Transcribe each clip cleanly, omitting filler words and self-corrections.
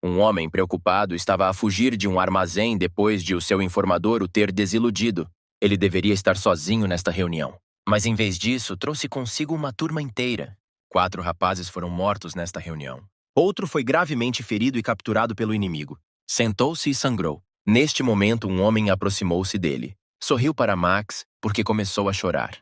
Um homem preocupado estava a fugir de um armazém depois de o seu informador o ter desiludido. Ele deveria estar sozinho nesta reunião. Mas em vez disso, trouxe consigo uma turma inteira. 4 rapazes foram mortos nesta reunião. Outro foi gravemente ferido e capturado pelo inimigo. Sentou-se e sangrou. Neste momento, um homem aproximou-se dele. Sorriu para Max, porque começou a chorar.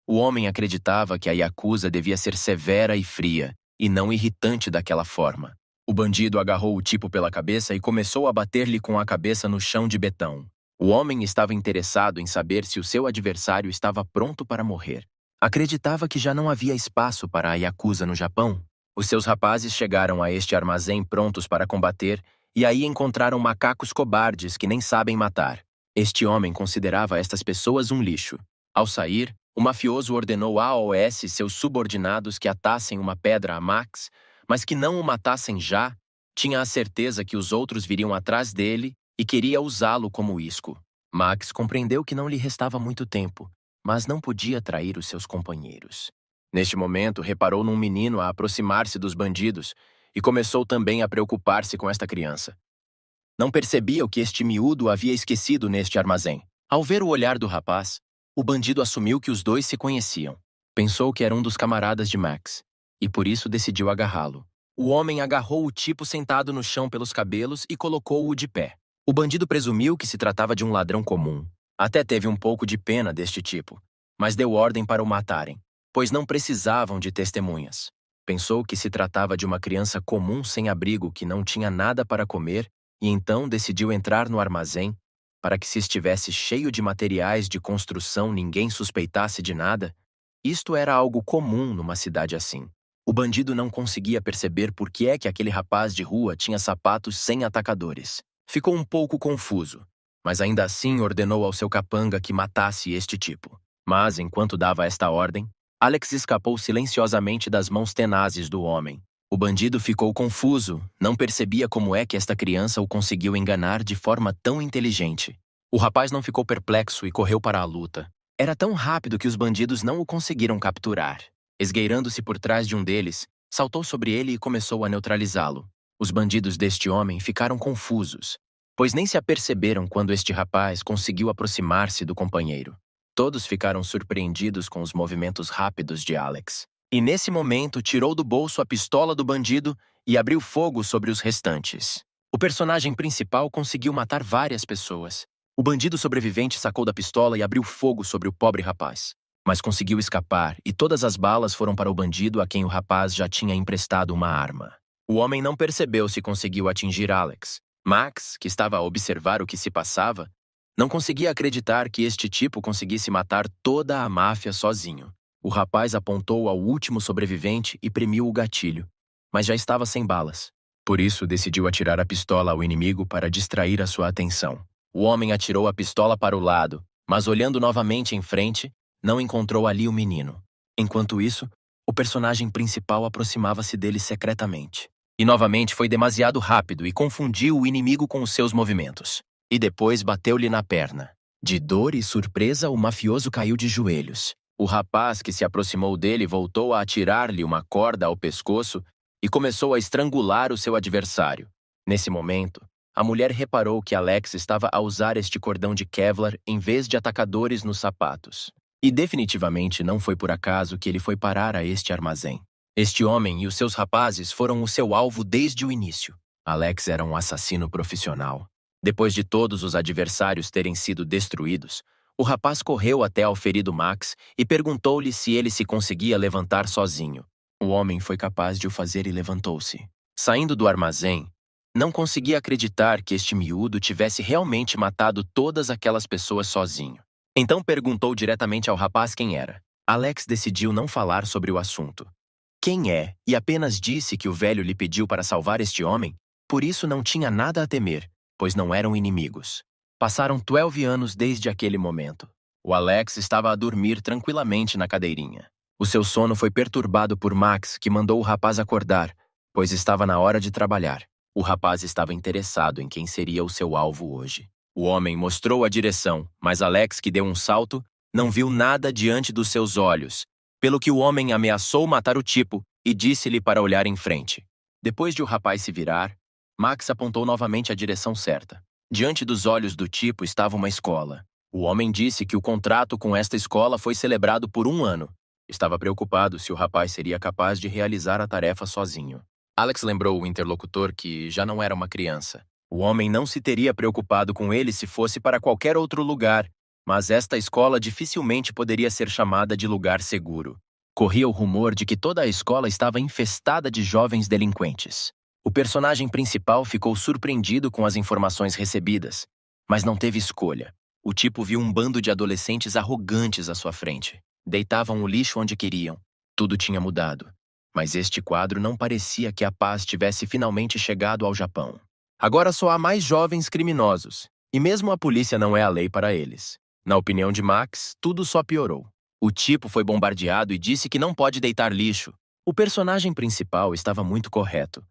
O homem acreditava que a Yakuza devia ser severa e fria, e não irritante daquela forma. O bandido agarrou o tipo pela cabeça e começou a bater-lhe com a cabeça no chão de betão. O homem estava interessado em saber se o seu adversário estava pronto para morrer. Acreditava que já não havia espaço para a Yakuza no Japão. Os seus rapazes chegaram a este armazém prontos para combater, e aí encontraram macacos cobardes que nem sabem matar. Este homem considerava estas pessoas um lixo. Ao sair, o mafioso ordenou a AOS seus subordinados que atassem uma pedra a Max, mas que não o matassem já. Tinha a certeza que os outros viriam atrás dele e queria usá-lo como isco. Max compreendeu que não lhe restava muito tempo, mas não podia trair os seus companheiros. Neste momento, reparou num menino a aproximar-se dos bandidos e começou também a preocupar-se com esta criança. Não percebia o que este miúdo havia esquecido neste armazém. Ao ver o olhar do rapaz, o bandido assumiu que os dois se conheciam. Pensou que era um dos camaradas de Max, e por isso decidiu agarrá-lo. O homem agarrou o tipo sentado no chão pelos cabelos e colocou-o de pé. O bandido presumiu que se tratava de um ladrão comum. Até teve um pouco de pena deste tipo, mas deu ordem para o matarem, pois não precisavam de testemunhas. Pensou que se tratava de uma criança comum sem abrigo que não tinha nada para comer e então decidiu entrar no armazém para que, se estivesse cheio de materiais de construção, ninguém suspeitasse de nada. Isto era algo comum numa cidade assim. O bandido não conseguia perceber por que é que aquele rapaz de rua tinha sapatos sem atacadores. Ficou um pouco confuso, mas ainda assim ordenou ao seu capanga que matasse este tipo. Mas, enquanto dava esta ordem, Alex escapou silenciosamente das mãos tenazes do homem. O bandido ficou confuso, não percebia como é que esta criança o conseguiu enganar de forma tão inteligente. O rapaz não ficou perplexo e correu para a luta. Era tão rápido que os bandidos não o conseguiram capturar. Esgueirando-se por trás de um deles, saltou sobre ele e começou a neutralizá-lo. Os bandidos deste homem ficaram confusos, pois nem se aperceberam quando este rapaz conseguiu aproximar-se do companheiro. Todos ficaram surpreendidos com os movimentos rápidos de Alex. E nesse momento tirou do bolso a pistola do bandido e abriu fogo sobre os restantes. O personagem principal conseguiu matar várias pessoas. O bandido sobrevivente sacou da pistola e abriu fogo sobre o pobre rapaz. Mas conseguiu escapar e todas as balas foram para o bandido a quem o rapaz já tinha emprestado uma arma. O homem não percebeu se conseguiu atingir Alex. Max, que estava a observar o que se passava, não conseguia acreditar que este tipo conseguisse matar toda a máfia sozinho. O rapaz apontou ao último sobrevivente e premiu o gatilho, mas já estava sem balas. Por isso, decidiu atirar a pistola ao inimigo para distrair a sua atenção. O homem atirou a pistola para o lado, mas olhando novamente em frente, não encontrou ali o menino. Enquanto isso, o personagem principal aproximava-se dele secretamente. E novamente foi demasiado rápido e confundiu o inimigo com os seus movimentos. E depois bateu-lhe na perna. De dor e surpresa, o mafioso caiu de joelhos. O rapaz que se aproximou dele voltou a atirar-lhe uma corda ao pescoço e começou a estrangular o seu adversário. Nesse momento, a mulher reparou que Alex estava a usar este cordão de Kevlar em vez de atacadores nos sapatos. E definitivamente não foi por acaso que ele foi parar a este armazém. Este homem e os seus rapazes foram o seu alvo desde o início. Alex era um assassino profissional. Depois de todos os adversários terem sido destruídos, o rapaz correu até ao ferido Max e perguntou-lhe se ele se conseguia levantar sozinho. O homem foi capaz de o fazer e levantou-se. Saindo do armazém, não conseguia acreditar que este miúdo tivesse realmente matado todas aquelas pessoas sozinho. Então perguntou diretamente ao rapaz quem era. Alex decidiu não falar sobre o assunto. Quem é? E apenas disse que o velho lhe pediu para salvar este homem, por isso não tinha nada a temer, pois não eram inimigos. Passaram 12 anos desde aquele momento. O Alex estava a dormir tranquilamente na cadeirinha. O seu sono foi perturbado por Max, que mandou o rapaz acordar, pois estava na hora de trabalhar. O rapaz estava interessado em quem seria o seu alvo hoje. O homem mostrou a direção, mas Alex, que deu um salto, não viu nada diante dos seus olhos, pelo que o homem ameaçou matar o tipo e disse-lhe para olhar em frente. Depois de o rapaz se virar, Max apontou novamente a direção certa. Diante dos olhos do tipo estava uma escola. O homem disse que o contrato com esta escola foi celebrado por 1 ano. Estava preocupado se o rapaz seria capaz de realizar a tarefa sozinho. Alex lembrou o interlocutor que já não era uma criança. O homem não se teria preocupado com ele se fosse para qualquer outro lugar, mas esta escola dificilmente poderia ser chamada de lugar seguro. Corria o rumor de que toda a escola estava infestada de jovens delinquentes. O personagem principal ficou surpreendido com as informações recebidas, mas não teve escolha. O tipo viu um bando de adolescentes arrogantes à sua frente. Deitavam o lixo onde queriam. Tudo tinha mudado. Mas este quadro não parecia que a paz tivesse finalmente chegado ao Japão. Agora só há mais jovens criminosos, e mesmo a polícia não é a lei para eles. Na opinião de Max, tudo só piorou. O tipo foi bombardeado e disse que não pode deitar lixo. O personagem principal estava muito correto.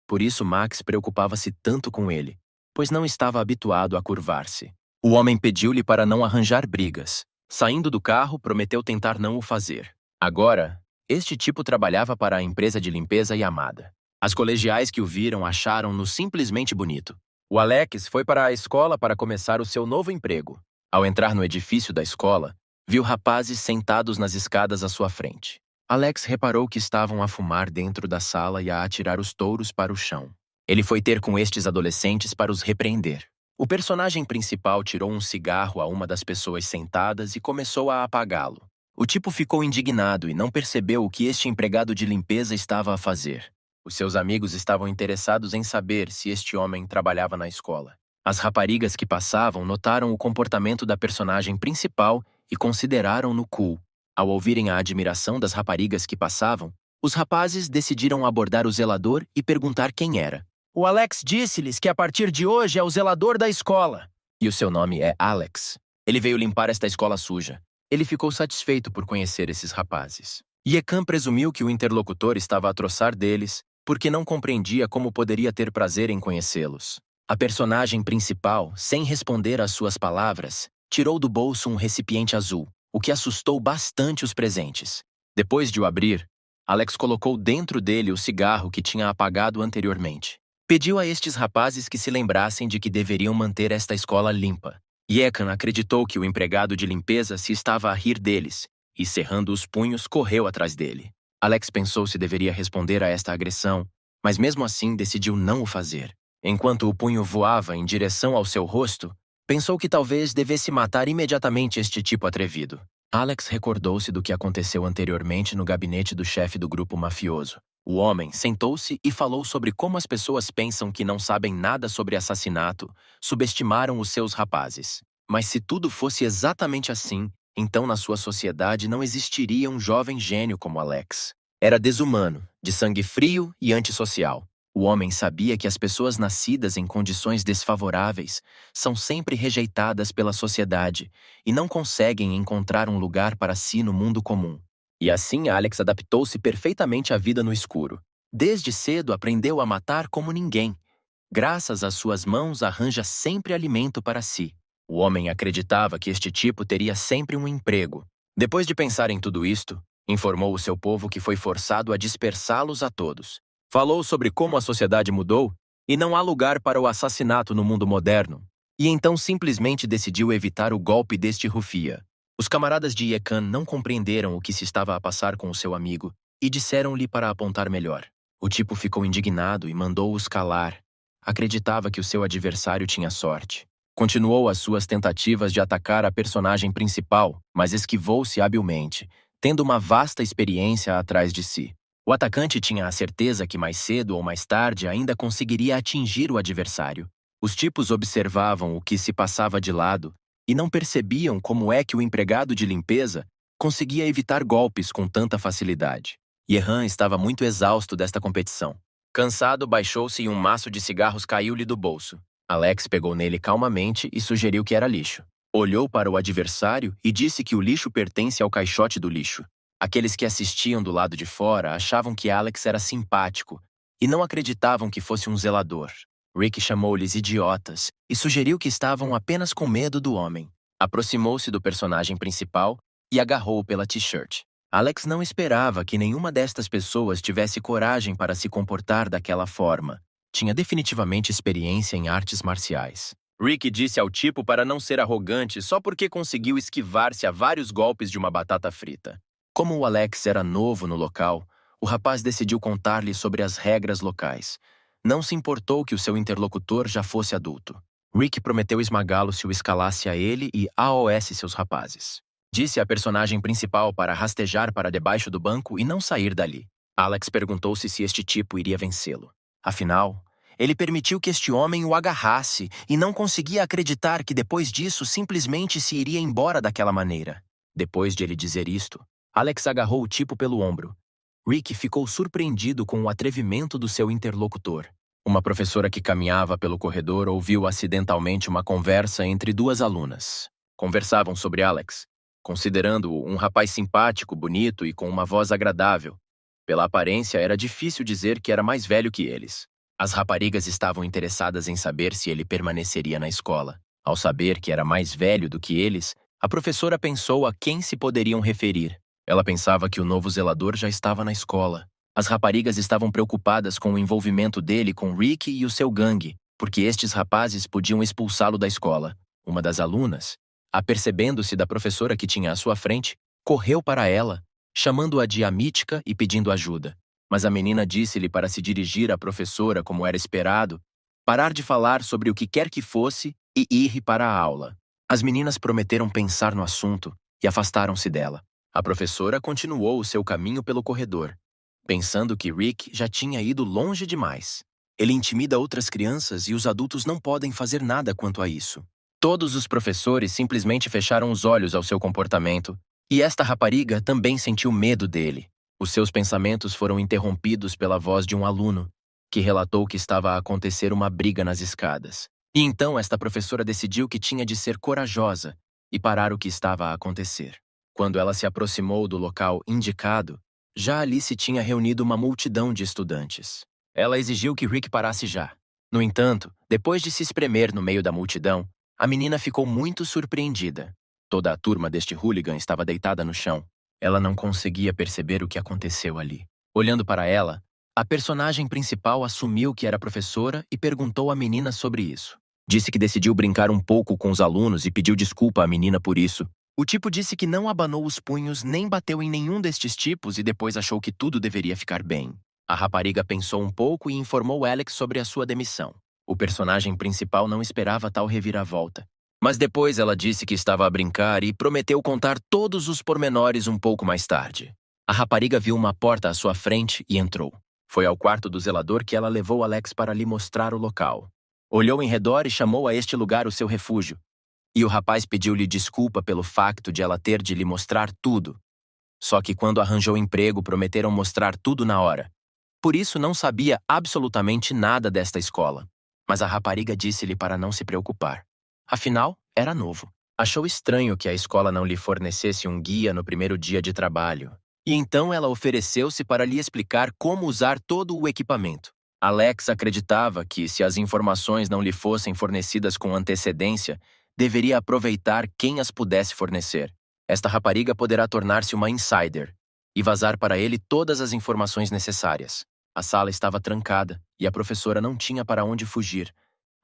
Por isso Max preocupava-se tanto com ele, pois não estava habituado a curvar-se. O homem pediu-lhe para não arranjar brigas. Saindo do carro, prometeu tentar não o fazer. Agora, este tipo trabalhava para a empresa de limpeza Yamada. As colegiais que o viram acharam-no simplesmente bonito. O Alex foi para a escola para começar o seu novo emprego. Ao entrar no edifício da escola, viu rapazes sentados nas escadas à sua frente. Alex reparou que estavam a fumar dentro da sala e a atirar os touros para o chão. Ele foi ter com estes adolescentes para os repreender. O personagem principal tirou um cigarro a uma das pessoas sentadas e começou a apagá-lo. O tipo ficou indignado e não percebeu o que este empregado de limpeza estava a fazer. Os seus amigos estavam interessados em saber se este homem trabalhava na escola. As raparigas que passavam notaram o comportamento da personagem principal e consideraram-no cool. Ao ouvirem a admiração das raparigas que passavam, os rapazes decidiram abordar o zelador e perguntar quem era. O Alex disse-lhes que a partir de hoje é o zelador da escola. E o seu nome é Alex. Ele veio limpar esta escola suja. Ele ficou satisfeito por conhecer esses rapazes. Yekan presumiu que o interlocutor estava a troçar deles, porque não compreendia como poderia ter prazer em conhecê-los. A personagem principal, sem responder às suas palavras, tirou do bolso um recipiente azul, o que assustou bastante os presentes. Depois de o abrir, Alex colocou dentro dele o cigarro que tinha apagado anteriormente. Pediu a estes rapazes que se lembrassem de que deveriam manter esta escola limpa. Yekan acreditou que o empregado de limpeza se estava a rir deles, e cerrando os punhos, correu atrás dele. Alex pensou se deveria responder a esta agressão, mas mesmo assim decidiu não o fazer. Enquanto o punho voava em direção ao seu rosto, pensou que talvez devesse matar imediatamente este tipo atrevido. Alex recordou-se do que aconteceu anteriormente no gabinete do chefe do grupo mafioso. O homem sentou-se e falou sobre como as pessoas pensam que não sabem nada sobre assassinato, subestimaram os seus rapazes. Mas se tudo fosse exatamente assim, então na sua sociedade não existiria um jovem gênio como Alex. Era desumano, de sangue frio e antissocial. O homem sabia que as pessoas nascidas em condições desfavoráveis são sempre rejeitadas pela sociedade e não conseguem encontrar um lugar para si no mundo comum. E assim Alex adaptou-se perfeitamente à vida no escuro. Desde cedo aprendeu a matar como ninguém. Graças às suas mãos arranja sempre alimento para si. O homem acreditava que este tipo teria sempre um emprego. Depois de pensar em tudo isto, informou o seu povo que foi forçado a dispersá-los a todos. Falou sobre como a sociedade mudou e não há lugar para o assassinato no mundo moderno. E então simplesmente decidiu evitar o golpe deste rufia. Os camaradas de Yekan não compreenderam o que se estava a passar com o seu amigo e disseram-lhe para apontar melhor. O tipo ficou indignado e mandou-os calar. Acreditava que o seu adversário tinha sorte. Continuou as suas tentativas de atacar a personagem principal, mas esquivou-se habilmente, tendo uma vasta experiência atrás de si. O atacante tinha a certeza que mais cedo ou mais tarde ainda conseguiria atingir o adversário. Os tipos observavam o que se passava de lado e não percebiam como é que o empregado de limpeza conseguia evitar golpes com tanta facilidade. Yehan estava muito exausto desta competição. Cansado, baixou-se e um maço de cigarros caiu-lhe do bolso. Alex pegou nele calmamente e sugeriu que era lixo. Olhou para o adversário e disse que o lixo pertence ao caixote do lixo. Aqueles que assistiam do lado de fora achavam que Alex era simpático e não acreditavam que fosse um zelador. Rick chamou-lhes idiotas e sugeriu que estavam apenas com medo do homem. Aproximou-se do personagem principal e agarrou-o pela t-shirt. Alex não esperava que nenhuma destas pessoas tivesse coragem para se comportar daquela forma. tinha definitivamente experiência em artes marciais. Rick disse ao tipo para não ser arrogante só porque conseguiu esquivar-se a vários golpes de uma batata frita. Como o Alex era novo no local, o rapaz decidiu contar-lhe sobre as regras locais. Não se importou que o seu interlocutor já fosse adulto. Rick prometeu esmagá-lo se o escalasse a ele e AOS seus rapazes. Disse à personagem principal para rastejar para debaixo do banco e não sair dali. Alex perguntou-se se este tipo iria vencê-lo. Afinal, ele permitiu que este homem o agarrasse e não conseguia acreditar que depois disso simplesmente se iria embora daquela maneira. Depois de ele dizer isto, Alex agarrou o tipo pelo ombro. Rick ficou surpreendido com o atrevimento do seu interlocutor. Uma professora que caminhava pelo corredor ouviu acidentalmente uma conversa entre duas alunas. Conversavam sobre Alex, considerando-o um rapaz simpático, bonito e com uma voz agradável. Pela aparência, era difícil dizer que era mais velho que eles. As raparigas estavam interessadas em saber se ele permaneceria na escola. Ao saber que era mais velho do que eles, a professora pensou a quem se poderiam referir. Ela pensava que o novo zelador já estava na escola. As raparigas estavam preocupadas com o envolvimento dele com Rick e o seu gangue, porque estes rapazes podiam expulsá-lo da escola. Uma das alunas, apercebendo-se da professora que tinha à sua frente, correu para ela, chamando-a de Amítica e pedindo ajuda. Mas a menina disse-lhe para se dirigir à professora como era esperado, parar de falar sobre o que quer que fosse e ir para a aula. As meninas prometeram pensar no assunto e afastaram-se dela. A professora continuou o seu caminho pelo corredor, pensando que Rick já tinha ido longe demais. Ele intimida outras crianças e os adultos não podem fazer nada quanto a isso. Todos os professores simplesmente fecharam os olhos ao seu comportamento, e esta rapariga também sentiu medo dele. Os seus pensamentos foram interrompidos pela voz de um aluno, que relatou que estava a acontecer uma briga nas escadas. E então esta professora decidiu que tinha de ser corajosa e parar o que estava a acontecer. Quando ela se aproximou do local indicado, já ali se tinha reunido uma multidão de estudantes. Ela exigiu que Rick parasse já. No entanto, depois de se espremer no meio da multidão, a menina ficou muito surpreendida. Toda a turma deste hooligan estava deitada no chão. Ela não conseguia perceber o que aconteceu ali. Olhando para ela, a personagem principal assumiu que era professora e perguntou à menina sobre isso. Disse que decidiu brincar um pouco com os alunos e pediu desculpa à menina por isso. O tipo disse que não abanou os punhos nem bateu em nenhum destes tipos e depois achou que tudo deveria ficar bem. A rapariga pensou um pouco e informou Alex sobre a sua demissão. O personagem principal não esperava tal reviravolta. Mas depois ela disse que estava a brincar e prometeu contar todos os pormenores um pouco mais tarde. A rapariga viu uma porta à sua frente e entrou. Foi ao quarto do zelador que ela levou Alex para lhe mostrar o local. Olhou em redor e chamou a este lugar o seu refúgio. E o rapaz pediu-lhe desculpa pelo facto de ela ter de lhe mostrar tudo. Só que quando arranjou emprego, prometeram mostrar tudo na hora. Por isso não sabia absolutamente nada desta escola. Mas a rapariga disse-lhe para não se preocupar. Afinal, era novo. Achou estranho que a escola não lhe fornecesse um guia no primeiro dia de trabalho. E então ela ofereceu-se para lhe explicar como usar todo o equipamento. Alex acreditava que, se as informações não lhe fossem fornecidas com antecedência, deveria aproveitar quem as pudesse fornecer. Esta rapariga poderá tornar-se uma insider e vazar para ele todas as informações necessárias. A sala estava trancada e a professora não tinha para onde fugir,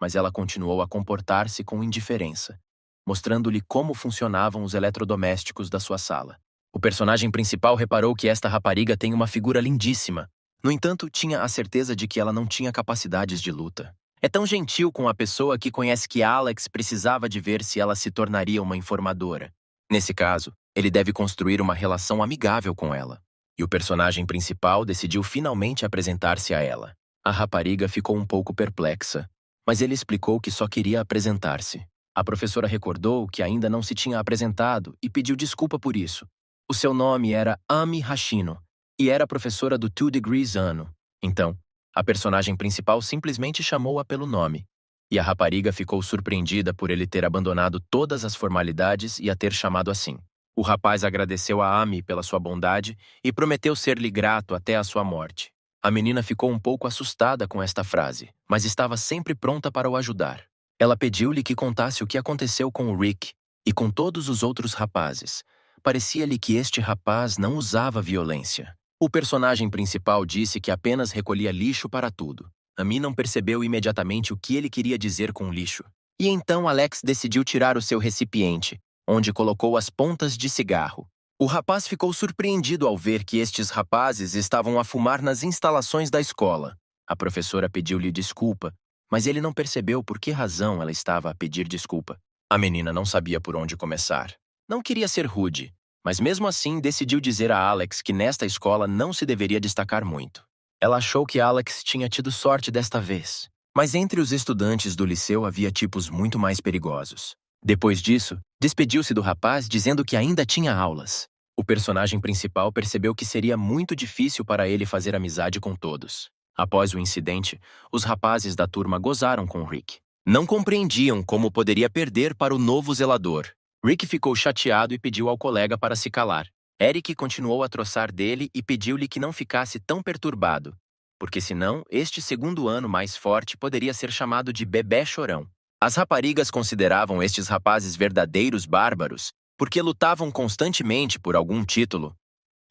mas ela continuou a comportar-se com indiferença, mostrando-lhe como funcionavam os eletrodomésticos da sua sala. O personagem principal reparou que esta rapariga tem uma figura lindíssima. No entanto, tinha a certeza de que ela não tinha capacidades de luta. É tão gentil com a pessoa que conhece que Alex precisava de ver se ela se tornaria uma informadora. Nesse caso, ele deve construir uma relação amigável com ela. E o personagem principal decidiu finalmente apresentar-se a ela. A rapariga ficou um pouco perplexa, mas ele explicou que só queria apresentar-se. A professora recordou que ainda não se tinha apresentado e pediu desculpa por isso. O seu nome era Ami Hashino e era professora do 2 Degrees ano. Então, a personagem principal simplesmente chamou-a pelo nome. E a rapariga ficou surpreendida por ele ter abandonado todas as formalidades e a ter chamado assim. O rapaz agradeceu a Ami pela sua bondade e prometeu ser-lhe grato até a sua morte. A menina ficou um pouco assustada com esta frase, mas estava sempre pronta para o ajudar. Ela pediu-lhe que contasse o que aconteceu com o Rick e com todos os outros rapazes. Parecia-lhe que este rapaz não usava violência. O personagem principal disse que apenas recolhia lixo para tudo. Amy não percebeu imediatamente o que ele queria dizer com lixo. E então Alex decidiu tirar o seu recipiente, onde colocou as pontas de cigarro. O rapaz ficou surpreendido ao ver que estes rapazes estavam a fumar nas instalações da escola. A professora pediu-lhe desculpa, mas ele não percebeu por que razão ela estava a pedir desculpa. A menina não sabia por onde começar. Não queria ser rude, mas mesmo assim decidiu dizer a Alex que nesta escola não se deveria destacar muito. Ela achou que Alex tinha tido sorte desta vez, mas entre os estudantes do liceu havia tipos muito mais perigosos. Depois disso, despediu-se do rapaz dizendo que ainda tinha aulas. O personagem principal percebeu que seria muito difícil para ele fazer amizade com todos. Após o incidente, os rapazes da turma gozaram com Rick. Não compreendiam como poderia perder para o novo zelador. Rick ficou chateado e pediu ao colega para se calar. Eric continuou a troçar dele e pediu-lhe que não ficasse tão perturbado, porque senão este segundo ano mais forte poderia ser chamado de bebê chorão. As raparigas consideravam estes rapazes verdadeiros bárbaros, porque lutavam constantemente por algum título.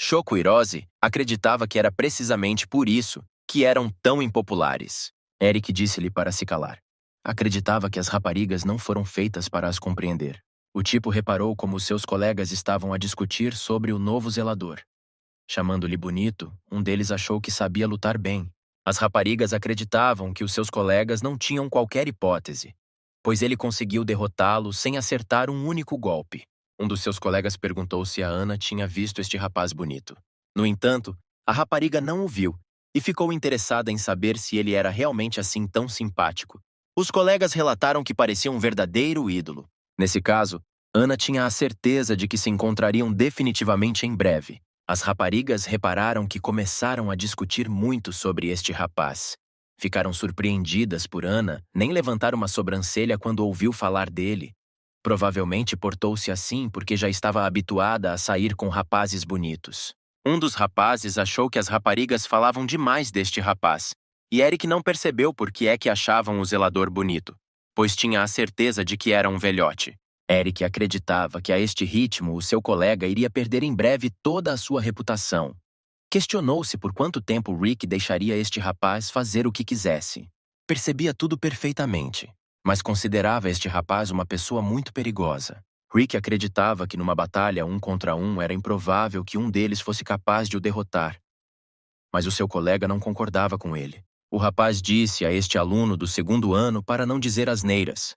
Shoko Hirose acreditava que era precisamente por isso que eram tão impopulares. Eric disse-lhe para se calar. Acreditava que as raparigas não foram feitas para as compreender. O tipo reparou como seus colegas estavam a discutir sobre o novo zelador. Chamando-lhe bonito, um deles achou que sabia lutar bem. As raparigas acreditavam que os seus colegas não tinham qualquer hipótese, pois ele conseguiu derrotá-lo sem acertar um único golpe. Um dos seus colegas perguntou se a Ana tinha visto este rapaz bonito. No entanto, a rapariga não o viu e ficou interessada em saber se ele era realmente assim tão simpático. Os colegas relataram que parecia um verdadeiro ídolo. Nesse caso, Ana tinha a certeza de que se encontrariam definitivamente em breve. As raparigas repararam que começaram a discutir muito sobre este rapaz. Ficaram surpreendidas por Ana nem levantar uma sobrancelha quando ouviu falar dele. Provavelmente portou-se assim porque já estava habituada a sair com rapazes bonitos. Um dos rapazes achou que as raparigas falavam demais deste rapaz, e Eric não percebeu por que é que achavam o zelador bonito, pois tinha a certeza de que era um velhote. Eric acreditava que a este ritmo o seu colega iria perder em breve toda a sua reputação. Questionou-se por quanto tempo Rick deixaria este rapaz fazer o que quisesse. Percebia tudo perfeitamente, mas considerava este rapaz uma pessoa muito perigosa. Rick acreditava que numa batalha 1 contra 1 era improvável que um deles fosse capaz de o derrotar. Mas o seu colega não concordava com ele. O rapaz disse a este aluno do segundo ano para não dizer asneiras.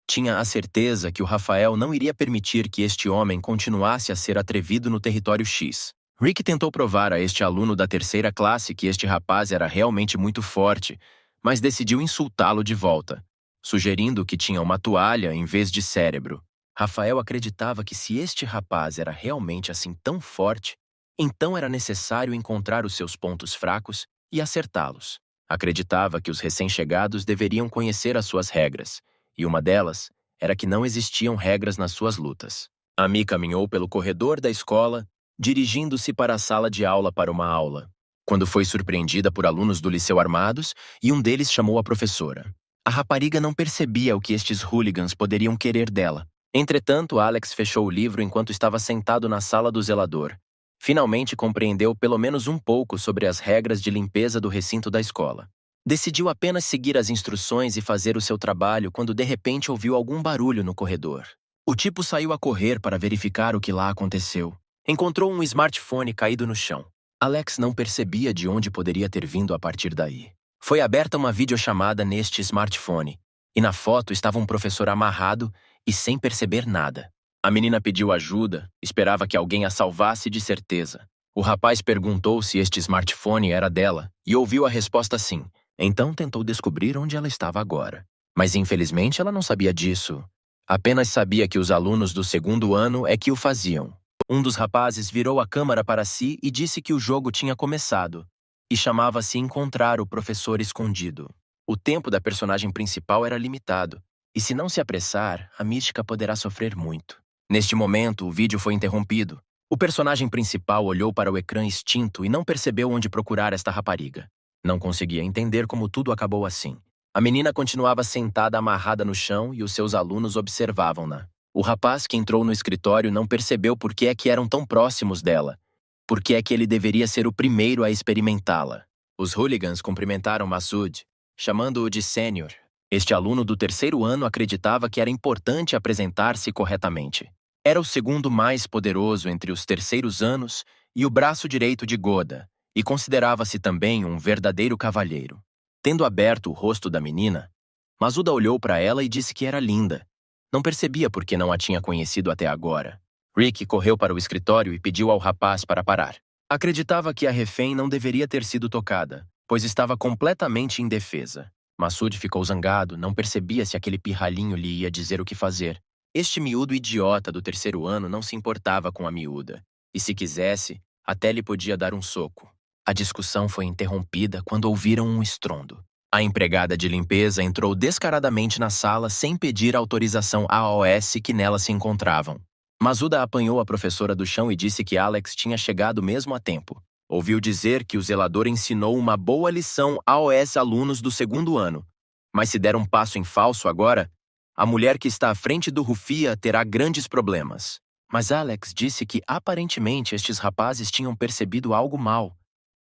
Tinha a certeza que o Rafael não iria permitir que este homem continuasse a ser atrevido no território X. Rick tentou provar a este aluno da terceira classe que este rapaz era realmente muito forte, mas decidiu insultá-lo de volta, sugerindo que tinha uma toalha em vez de cérebro. Rafael acreditava que se este rapaz era realmente assim tão forte, então era necessário encontrar os seus pontos fracos e acertá-los. Acreditava que os recém-chegados deveriam conhecer as suas regras, e uma delas era que não existiam regras nas suas lutas. Amy caminhou pelo corredor da escola, dirigindo-se para a sala de aula para uma aula, quando foi surpreendida por alunos do liceu armados e um deles chamou a professora. A rapariga não percebia o que estes hooligans poderiam querer dela. Entretanto, Alex fechou o livro enquanto estava sentado na sala do zelador. Finalmente compreendeu pelo menos um pouco sobre as regras de limpeza do recinto da escola. Decidiu apenas seguir as instruções e fazer o seu trabalho quando de repente ouviu algum barulho no corredor. O tipo saiu a correr para verificar o que lá aconteceu. Encontrou um smartphone caído no chão. Alex não percebia de onde poderia ter vindo a partir daí. Foi aberta uma videochamada neste smartphone, e na foto estava um professor amarrado e sem perceber nada. A menina pediu ajuda, esperava que alguém a salvasse de certeza. O rapaz perguntou se este smartphone era dela e ouviu a resposta sim. Então tentou descobrir onde ela estava agora. Mas infelizmente ela não sabia disso. Apenas sabia que os alunos do segundo ano é que o faziam. Um dos rapazes virou a câmera para si e disse que o jogo tinha começado, e chamava-se Encontrar o Professor Escondido. O tempo da personagem principal era limitado, e se não se apressar, a mística poderá sofrer muito. Neste momento, o vídeo foi interrompido. O personagem principal olhou para o ecrã extinto e não percebeu onde procurar esta rapariga. Não conseguia entender como tudo acabou assim. A menina continuava sentada amarrada no chão e os seus alunos observavam-na. O rapaz que entrou no escritório não percebeu por que é que eram tão próximos dela. Por que é que ele deveria ser o primeiro a experimentá-la. Os hooligans cumprimentaram Massoud, chamando-o de sênior. Este aluno do terceiro ano acreditava que era importante apresentar-se corretamente. Era o segundo mais poderoso entre os terceiros anos e o braço direito de Goda, e considerava-se também um verdadeiro cavalheiro. Tendo aberto o rosto da menina, Masuda olhou para ela e disse que era linda. Não percebia por que não a tinha conhecido até agora. Rick correu para o escritório e pediu ao rapaz para parar. Acreditava que a refém não deveria ter sido tocada, pois estava completamente indefesa. Masud ficou zangado, não percebia se aquele pirralhinho lhe ia dizer o que fazer. Este miúdo idiota do terceiro ano não se importava com a miúda, e se quisesse, até lhe podia dar um soco. A discussão foi interrompida quando ouviram um estrondo. A empregada de limpeza entrou descaradamente na sala sem pedir autorização à AOS que nela se encontravam. Masuda apanhou a professora do chão e disse que Alex tinha chegado mesmo a tempo. Ouviu dizer que o zelador ensinou uma boa lição aos alunos do segundo ano, mas se der um passo em falso agora, a mulher que está à frente do Rufia terá grandes problemas. Mas Alex disse que aparentemente estes rapazes tinham percebido algo mal,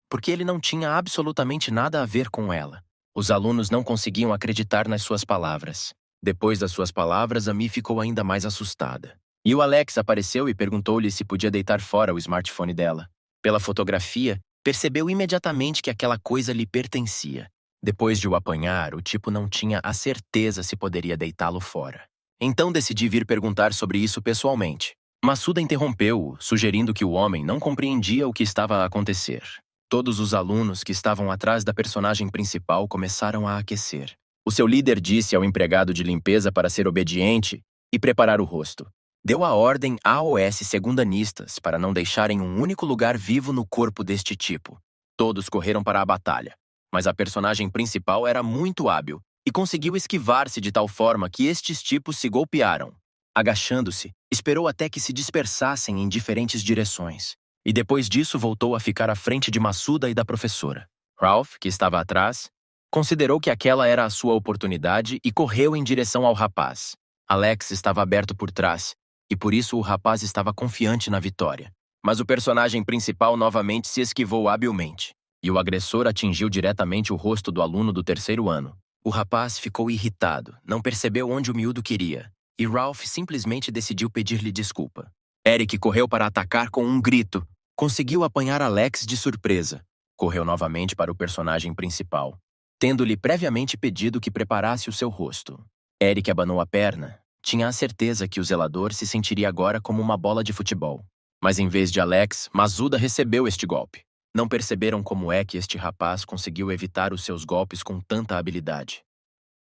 porque ele não tinha absolutamente nada a ver com ela. Os alunos não conseguiam acreditar nas suas palavras. Depois das suas palavras, Amy ficou ainda mais assustada. E o Alex apareceu e perguntou-lhe se podia deitar fora o smartphone dela. Pela fotografia, percebeu imediatamente que aquela coisa lhe pertencia. Depois de o apanhar, o tipo não tinha a certeza se poderia deitá-lo fora. Então decidi vir perguntar sobre isso pessoalmente. Masuda interrompeu-o, sugerindo que o homem não compreendia o que estava a acontecer. Todos os alunos que estavam atrás da personagem principal começaram a aquecer. O seu líder disse ao empregado de limpeza para ser obediente e preparar o rosto. Deu a ordem aos segundanistas para não deixarem um único lugar vivo no corpo deste tipo. Todos correram para a batalha, mas a personagem principal era muito hábil e conseguiu esquivar-se de tal forma que estes tipos se golpearam. Agachando-se, esperou até que se dispersassem em diferentes direções, e depois disso voltou a ficar à frente de Masuda e da professora. Ralph, que estava atrás, considerou que aquela era a sua oportunidade e correu em direção ao rapaz. Alex estava aberto por trás, e por isso o rapaz estava confiante na vitória. Mas o personagem principal novamente se esquivou habilmente, e o agressor atingiu diretamente o rosto do aluno do terceiro ano. O rapaz ficou irritado, não percebeu onde o miúdo queria, e Ralph simplesmente decidiu pedir-lhe desculpa. Eric correu para atacar com um grito. Conseguiu apanhar Alex de surpresa. Correu novamente para o personagem principal, tendo-lhe previamente pedido que preparasse o seu rosto. Eric abanou a perna. Tinha a certeza que o zelador se sentiria agora como uma bola de futebol. Mas em vez de Alex, Masuda recebeu este golpe. Não perceberam como é que este rapaz conseguiu evitar os seus golpes com tanta habilidade.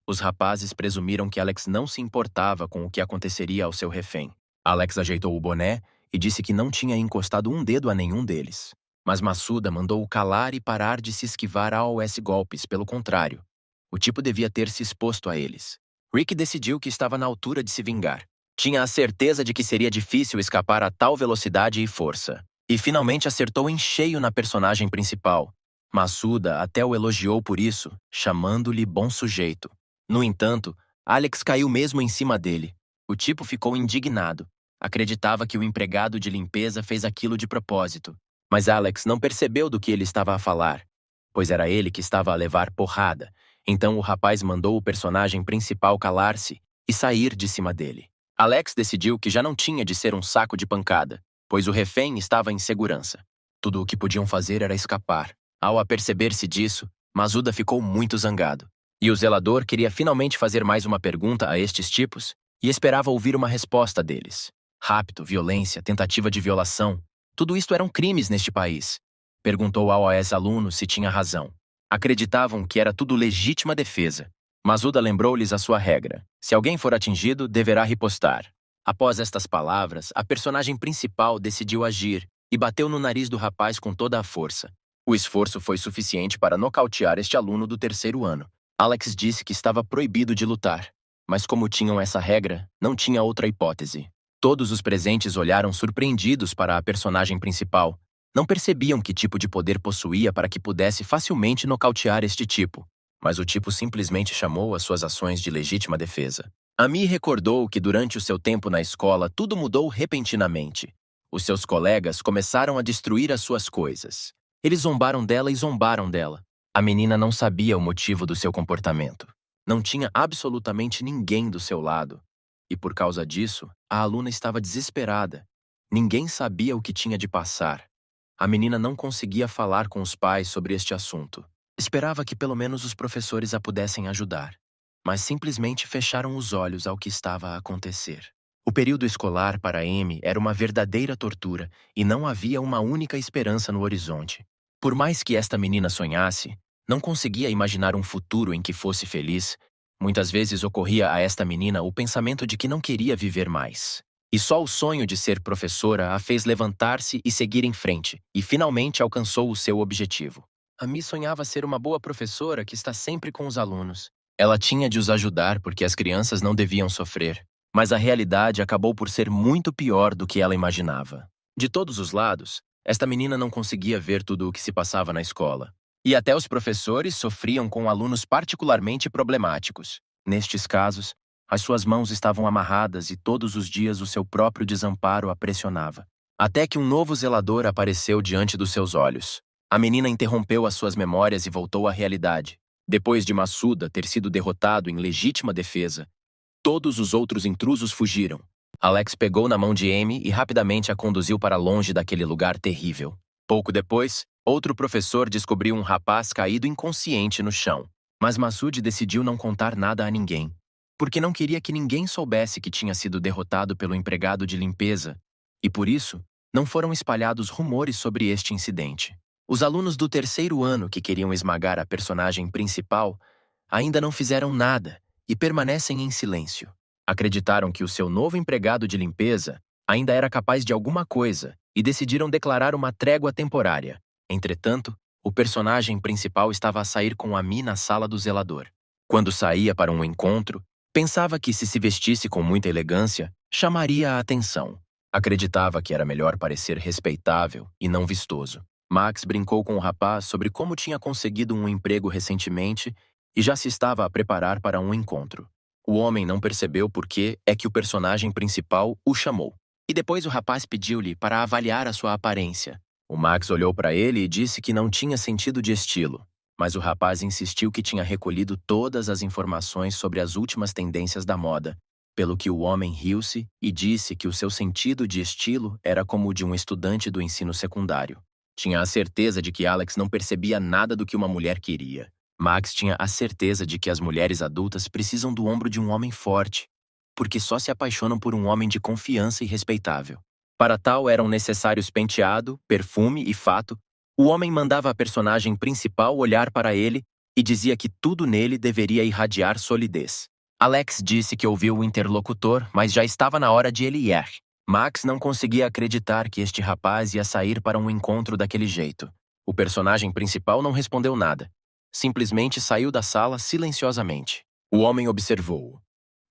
Os rapazes presumiram que Alex não se importava com o que aconteceria ao seu refém. Alex ajeitou o boné e disse que não tinha encostado um dedo a nenhum deles. Mas Masuda mandou-o calar e parar de se esquivar aos golpes, pelo contrário. O tipo devia ter se exposto a eles. Rick decidiu que estava na altura de se vingar. Tinha a certeza de que seria difícil escapar a tal velocidade e força. E finalmente acertou em cheio na personagem principal. Masuda até o elogiou por isso, chamando-lhe bom sujeito. No entanto, Alex caiu mesmo em cima dele. O tipo ficou indignado. Acreditava que o empregado de limpeza fez aquilo de propósito. Mas Alex não percebeu do que ele estava a falar, pois era ele que estava a levar porrada. Então o rapaz mandou o personagem principal calar-se e sair de cima dele. Alex decidiu que já não tinha de ser um saco de pancada, pois o refém estava em segurança. Tudo o que podiam fazer era escapar. Ao aperceber-se disso, Masuda ficou muito zangado. E o zelador queria finalmente fazer mais uma pergunta a estes tipos e esperava ouvir uma resposta deles. Rapto, violência, tentativa de violação, tudo isto eram crimes neste país. Perguntou ao ex-aluno se tinha razão. Acreditavam que era tudo legítima defesa. Masuda lembrou-lhes a sua regra. Se alguém for atingido, deverá ripostar. Após estas palavras, a personagem principal decidiu agir e bateu no nariz do rapaz com toda a força. O esforço foi suficiente para nocautear este aluno do terceiro ano. Alex disse que estava proibido de lutar, mas como tinham essa regra, não tinha outra hipótese. Todos os presentes olharam surpreendidos para a personagem principal. Não percebiam que tipo de poder possuía para que pudesse facilmente nocautear este tipo, mas o tipo simplesmente chamou as suas ações de legítima defesa. Amy recordou que durante o seu tempo na escola tudo mudou repentinamente. Os seus colegas começaram a destruir as suas coisas. Eles zombaram dela e zombaram dela. A menina não sabia o motivo do seu comportamento. Não tinha absolutamente ninguém do seu lado. E por causa disso, a aluna estava desesperada. Ninguém sabia o que tinha de passar. A menina não conseguia falar com os pais sobre este assunto. Esperava que pelo menos os professores a pudessem ajudar, mas simplesmente fecharam os olhos ao que estava a acontecer. O período escolar para Amy era uma verdadeira tortura e não havia uma única esperança no horizonte. Por mais que esta menina sonhasse, não conseguia imaginar um futuro em que fosse feliz. Muitas vezes ocorria a esta menina o pensamento de que não queria viver mais. E só o sonho de ser professora a fez levantar-se e seguir em frente, e finalmente alcançou o seu objetivo. Amy sonhava ser uma boa professora que está sempre com os alunos. Ela tinha de os ajudar porque as crianças não deviam sofrer. Mas a realidade acabou por ser muito pior do que ela imaginava. De todos os lados, esta menina não conseguia ver tudo o que se passava na escola. E até os professores sofriam com alunos particularmente problemáticos. Nestes casos, as suas mãos estavam amarradas e todos os dias o seu próprio desamparo a pressionava. Até que um novo zelador apareceu diante dos seus olhos. A menina interrompeu as suas memórias e voltou à realidade. Depois de Massuda ter sido derrotado em legítima defesa, todos os outros intrusos fugiram. Alex pegou na mão de Amy e rapidamente a conduziu para longe daquele lugar terrível. Pouco depois, outro professor descobriu um rapaz caído inconsciente no chão. Mas Masud decidiu não contar nada a ninguém, porque não queria que ninguém soubesse que tinha sido derrotado pelo empregado de limpeza, e por isso, não foram espalhados rumores sobre este incidente. Os alunos do terceiro ano que queriam esmagar a personagem principal ainda não fizeram nada e permanecem em silêncio. Acreditaram que o seu novo empregado de limpeza ainda era capaz de alguma coisa e decidiram declarar uma trégua temporária. Entretanto, o personagem principal estava a sair com Amy na sala do zelador. Quando saía para um encontro, pensava que se vestisse com muita elegância, chamaria a atenção. Acreditava que era melhor parecer respeitável e não vistoso. Max brincou com o rapaz sobre como tinha conseguido um emprego recentemente e já se estava a preparar para um encontro. O homem não percebeu por que é que o personagem principal o chamou. E depois o rapaz pediu-lhe para avaliar a sua aparência. O Max olhou para ele e disse que não tinha sentido de estilo, mas o rapaz insistiu que tinha recolhido todas as informações sobre as últimas tendências da moda, pelo que o homem riu-se e disse que o seu sentido de estilo era como o de um estudante do ensino secundário. Tinha a certeza de que Alex não percebia nada do que uma mulher queria. Max tinha a certeza de que as mulheres adultas precisam do ombro de um homem forte, porque só se apaixonam por um homem de confiança e respeitável. Para tal eram necessários penteado, perfume e fato. O homem mandava a personagem principal olhar para ele e dizia que tudo nele deveria irradiar solidez. Alex disse que ouviu o interlocutor, mas já estava na hora de ele ir. Max não conseguia acreditar que este rapaz ia sair para um encontro daquele jeito. O personagem principal não respondeu nada. Simplesmente saiu da sala silenciosamente. O homem observou-o.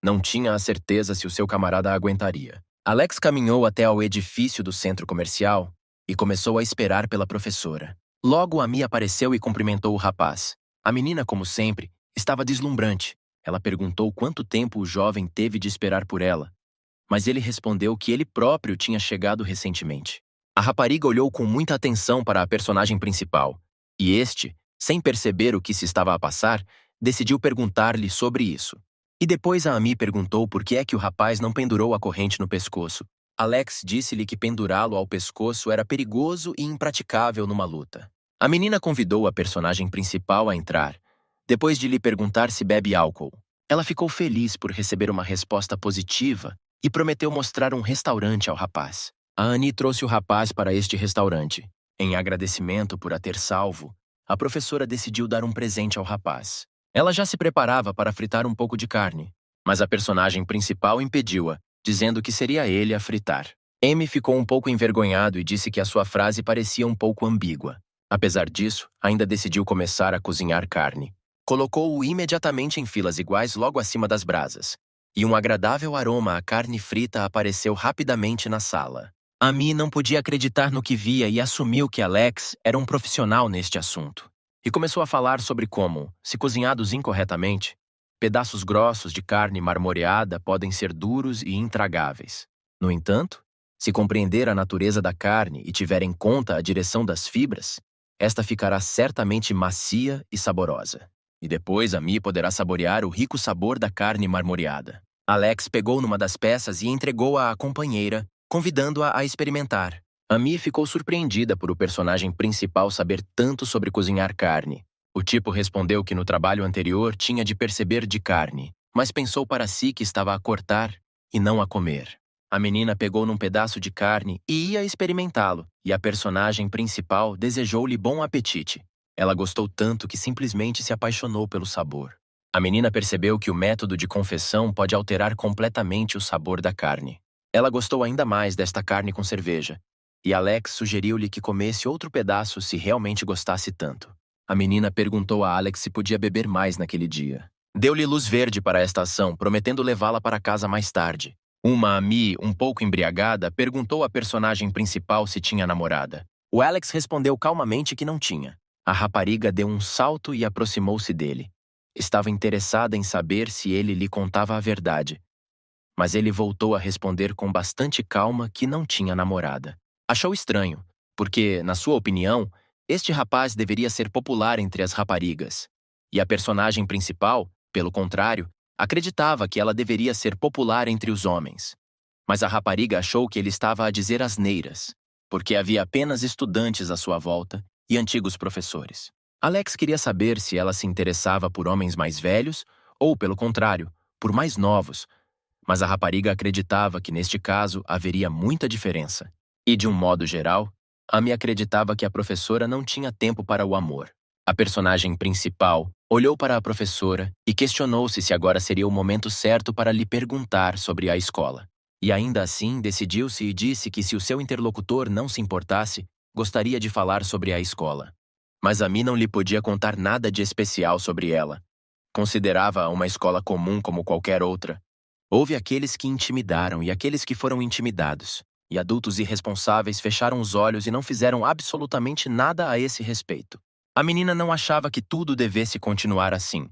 Não tinha a certeza se o seu camarada aguentaria. Alex caminhou até ao edifício do centro comercial e começou a esperar pela professora. Logo, Amy apareceu e cumprimentou o rapaz. A menina, como sempre, estava deslumbrante. Ela perguntou quanto tempo o jovem teve de esperar por ela, mas ele respondeu que ele próprio tinha chegado recentemente. A rapariga olhou com muita atenção para a personagem principal, e este, sem perceber o que se estava a passar, decidiu perguntar-lhe sobre isso. E depois a Amy perguntou por que é que o rapaz não pendurou a corrente no pescoço. Alex disse-lhe que pendurá-lo ao pescoço era perigoso e impraticável numa luta. A menina convidou a personagem principal a entrar, depois de lhe perguntar se bebe álcool. Ela ficou feliz por receber uma resposta positiva e prometeu mostrar um restaurante ao rapaz. A Annie trouxe o rapaz para este restaurante. Em agradecimento por a ter salvo, a professora decidiu dar um presente ao rapaz. Ela já se preparava para fritar um pouco de carne, mas a personagem principal impediu-a, dizendo que seria ele a fritar. Amy ficou um pouco envergonhado e disse que a sua frase parecia um pouco ambígua. Apesar disso, ainda decidiu começar a cozinhar carne. Colocou-o imediatamente em filas iguais logo acima das brasas, e um agradável aroma à carne frita apareceu rapidamente na sala. Amy não podia acreditar no que via e assumiu que Alex era um profissional neste assunto. E começou a falar sobre como, se cozinhados incorretamente, pedaços grossos de carne marmoreada podem ser duros e intragáveis. No entanto, se compreender a natureza da carne e tiver em conta a direção das fibras, Esta ficará certamente macia e saborosa. E depois Amy poderá saborear o rico sabor da carne marmoreada. Alex pegou numa das peças e entregou-a à companheira, convidando-a a experimentar. Amy ficou surpreendida por o personagem principal saber tanto sobre cozinhar carne. O tipo respondeu que no trabalho anterior tinha de perceber de carne, mas pensou para si que estava a cortar e não a comer. A menina pegou num pedaço de carne e ia experimentá-lo, e a personagem principal desejou-lhe bom apetite. Ela gostou tanto que simplesmente se apaixonou pelo sabor. A menina percebeu que o método de confecção pode alterar completamente o sabor da carne. Ela gostou ainda mais desta carne com cerveja, e Alex sugeriu-lhe que comesse outro pedaço se realmente gostasse tanto. A menina perguntou a Alex se podia beber mais naquele dia. Deu-lhe luz verde para esta ação, prometendo levá-la para casa mais tarde. Uma Amy, um pouco embriagada, perguntou à personagem principal se tinha namorada. O Alex respondeu calmamente que não tinha. A rapariga deu um salto e aproximou-se dele. Estava interessada em saber se ele lhe contava a verdade. Mas ele voltou a responder com bastante calma que não tinha namorada. Achou estranho, porque, na sua opinião, este rapaz deveria ser popular entre as raparigas. E a personagem principal, pelo contrário, acreditava que ela deveria ser popular entre os homens. Mas a rapariga achou que ele estava a dizer asneiras, porque havia apenas estudantes à sua volta e antigos professores. Alex queria saber se ela se interessava por homens mais velhos ou, pelo contrário, por mais novos, mas a rapariga acreditava que neste caso haveria muita diferença. E, de um modo geral, Amy acreditava que a professora não tinha tempo para o amor. A personagem principal olhou para a professora e questionou-se se agora seria o momento certo para lhe perguntar sobre a escola. E ainda assim decidiu-se e disse que se o seu interlocutor não se importasse, gostaria de falar sobre a escola. Mas Amy não lhe podia contar nada de especial sobre ela. Considerava-a uma escola comum como qualquer outra. Houve aqueles que intimidaram e aqueles que foram intimidados. E adultos irresponsáveis fecharam os olhos e não fizeram absolutamente nada a esse respeito. A menina não achava que tudo devesse continuar assim,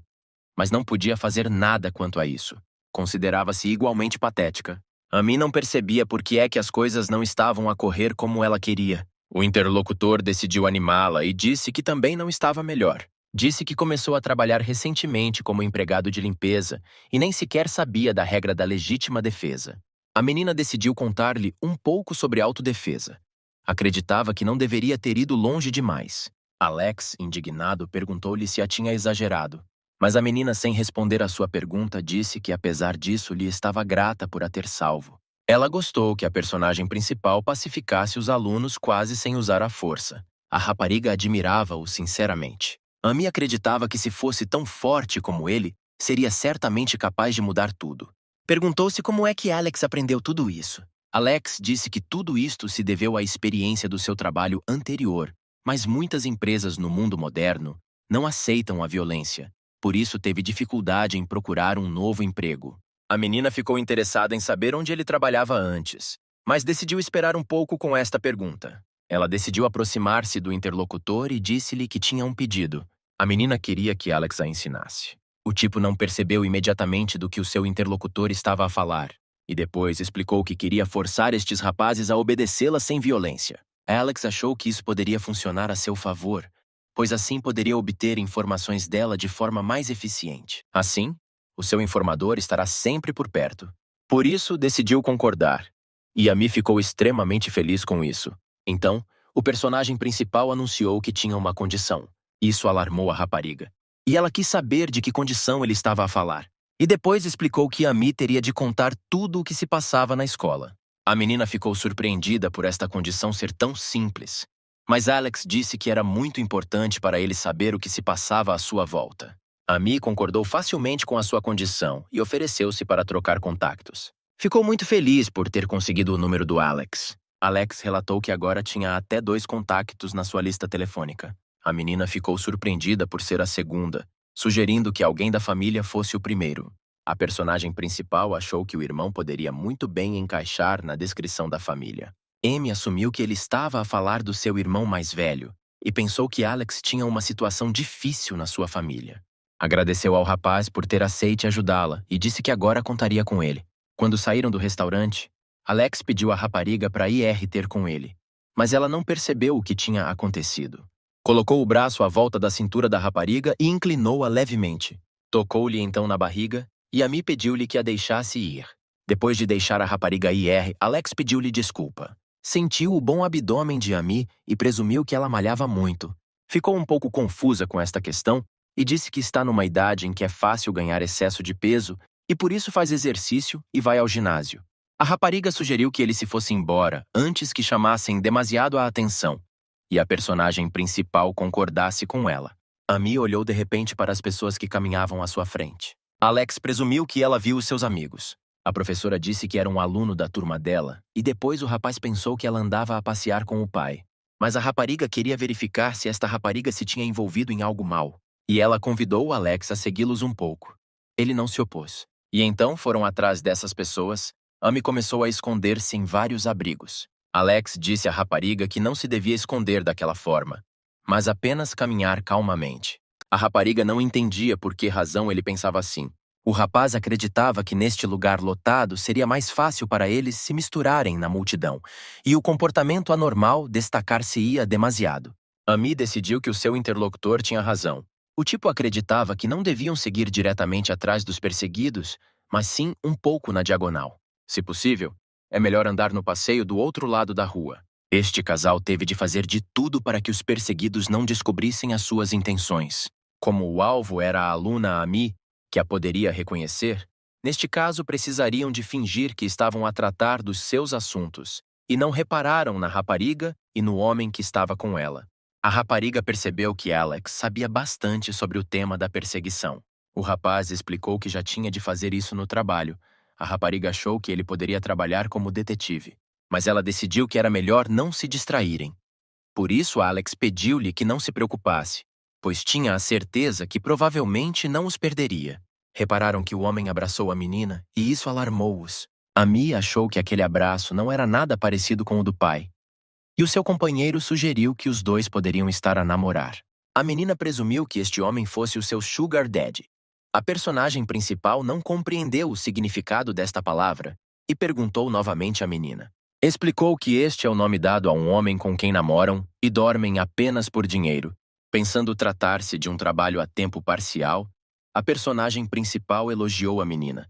mas não podia fazer nada quanto a isso. Considerava-se igualmente patética. Amy não percebia por que é que as coisas não estavam a correr como ela queria. O interlocutor decidiu animá-la e disse que também não estava melhor. Disse que começou a trabalhar recentemente como empregado de limpeza e nem sequer sabia da regra da legítima defesa. A menina decidiu contar-lhe um pouco sobre autodefesa. Acreditava que não deveria ter ido longe demais. Alex, indignado, perguntou-lhe se a tinha exagerado. Mas a menina, sem responder à sua pergunta, disse que, apesar disso, lhe estava grata por a ter salvo. Ela gostou que a personagem principal pacificasse os alunos quase sem usar a força. A rapariga admirava-o sinceramente. Amy acreditava que se fosse tão forte como ele, seria certamente capaz de mudar tudo. Perguntou-se como é que Alex aprendeu tudo isso. Alex disse que tudo isto se deveu à experiência do seu trabalho anterior, mas muitas empresas no mundo moderno não aceitam a violência, por isso teve dificuldade em procurar um novo emprego. A menina ficou interessada em saber onde ele trabalhava antes, mas decidiu esperar um pouco com esta pergunta. Ela decidiu aproximar-se do interlocutor e disse-lhe que tinha um pedido. A menina queria que Alex a ensinasse. O tipo não percebeu imediatamente do que o seu interlocutor estava a falar, e depois explicou que queria forçar estes rapazes a obedecê-la sem violência. Alex achou que isso poderia funcionar a seu favor, pois assim poderia obter informações dela de forma mais eficiente. Assim, o seu informador estará sempre por perto. Por isso, decidiu concordar. E Amy ficou extremamente feliz com isso. Então, o personagem principal anunciou que tinha uma condição. Isso alarmou a rapariga. E ela quis saber de que condição ele estava a falar. E depois explicou que Amy teria de contar tudo o que se passava na escola. A menina ficou surpreendida por esta condição ser tão simples. Mas Alex disse que era muito importante para ele saber o que se passava à sua volta. Amy concordou facilmente com a sua condição e ofereceu-se para trocar contactos. Ficou muito feliz por ter conseguido o número do Alex. Alex relatou que agora tinha até 2 contactos na sua lista telefônica. A menina ficou surpreendida por ser a segunda, sugerindo que alguém da família fosse o primeiro. A personagem principal achou que o irmão poderia muito bem encaixar na descrição da família. Amy assumiu que ele estava a falar do seu irmão mais velho e pensou que Alex tinha uma situação difícil na sua família. Agradeceu ao rapaz por ter aceito ajudá-la e disse que agora contaria com ele. Quando saíram do restaurante, Alex pediu à rapariga para ir ter com ele, mas ela não percebeu o que tinha acontecido. Colocou o braço à volta da cintura da rapariga e inclinou-a levemente. Tocou-lhe então na barriga e Amy pediu-lhe que a deixasse ir. Depois de deixar a rapariga ir, Alex pediu-lhe desculpa. Sentiu o bom abdômen de Amy e presumiu que ela malhava muito. Ficou um pouco confusa com esta questão e disse que está numa idade em que é fácil ganhar excesso de peso e por isso faz exercício e vai ao ginásio. A rapariga sugeriu que ele se fosse embora antes que chamassem demasiado a atenção, e a personagem principal concordasse com ela. Amy olhou de repente para as pessoas que caminhavam à sua frente. Alex presumiu que ela viu os seus amigos. A professora disse que era um aluno da turma dela, e depois o rapaz pensou que ela andava a passear com o pai. Mas a rapariga queria verificar se esta rapariga se tinha envolvido em algo mal, e ela convidou o Alex a segui-los um pouco. Ele não se opôs. E então foram atrás dessas pessoas. Amy começou a esconder-se em vários abrigos. Alex disse à rapariga que não se devia esconder daquela forma, mas apenas caminhar calmamente. A rapariga não entendia por que razão ele pensava assim. O rapaz acreditava que neste lugar lotado seria mais fácil para eles se misturarem na multidão, e o comportamento anormal destacar-se-ia demasiado. Amy decidiu que o seu interlocutor tinha razão. O tipo acreditava que não deviam seguir diretamente atrás dos perseguidos, mas sim um pouco na diagonal. Se possível, é melhor andar no passeio do outro lado da rua. Este casal teve de fazer de tudo para que os perseguidos não descobrissem as suas intenções. Como o alvo era a aluna Amy, que a poderia reconhecer, neste caso precisariam de fingir que estavam a tratar dos seus assuntos, e não repararam na rapariga e no homem que estava com ela. A rapariga percebeu que Alex sabia bastante sobre o tema da perseguição. O rapaz explicou que já tinha de fazer isso no trabalho. A rapariga achou que ele poderia trabalhar como detetive, mas ela decidiu que era melhor não se distraírem. Por isso, Alex pediu-lhe que não se preocupasse, pois tinha a certeza que provavelmente não os perderia. Repararam que o homem abraçou a menina e isso alarmou-os. Amy achou que aquele abraço não era nada parecido com o do pai. E o seu companheiro sugeriu que os dois poderiam estar a namorar. A menina presumiu que este homem fosse o seu sugar daddy. A personagem principal não compreendeu o significado desta palavra e perguntou novamente à menina. Explicou que este é o nome dado a um homem com quem namoram e dormem apenas por dinheiro. Pensando tratar-se de um trabalho a tempo parcial, a personagem principal elogiou a menina.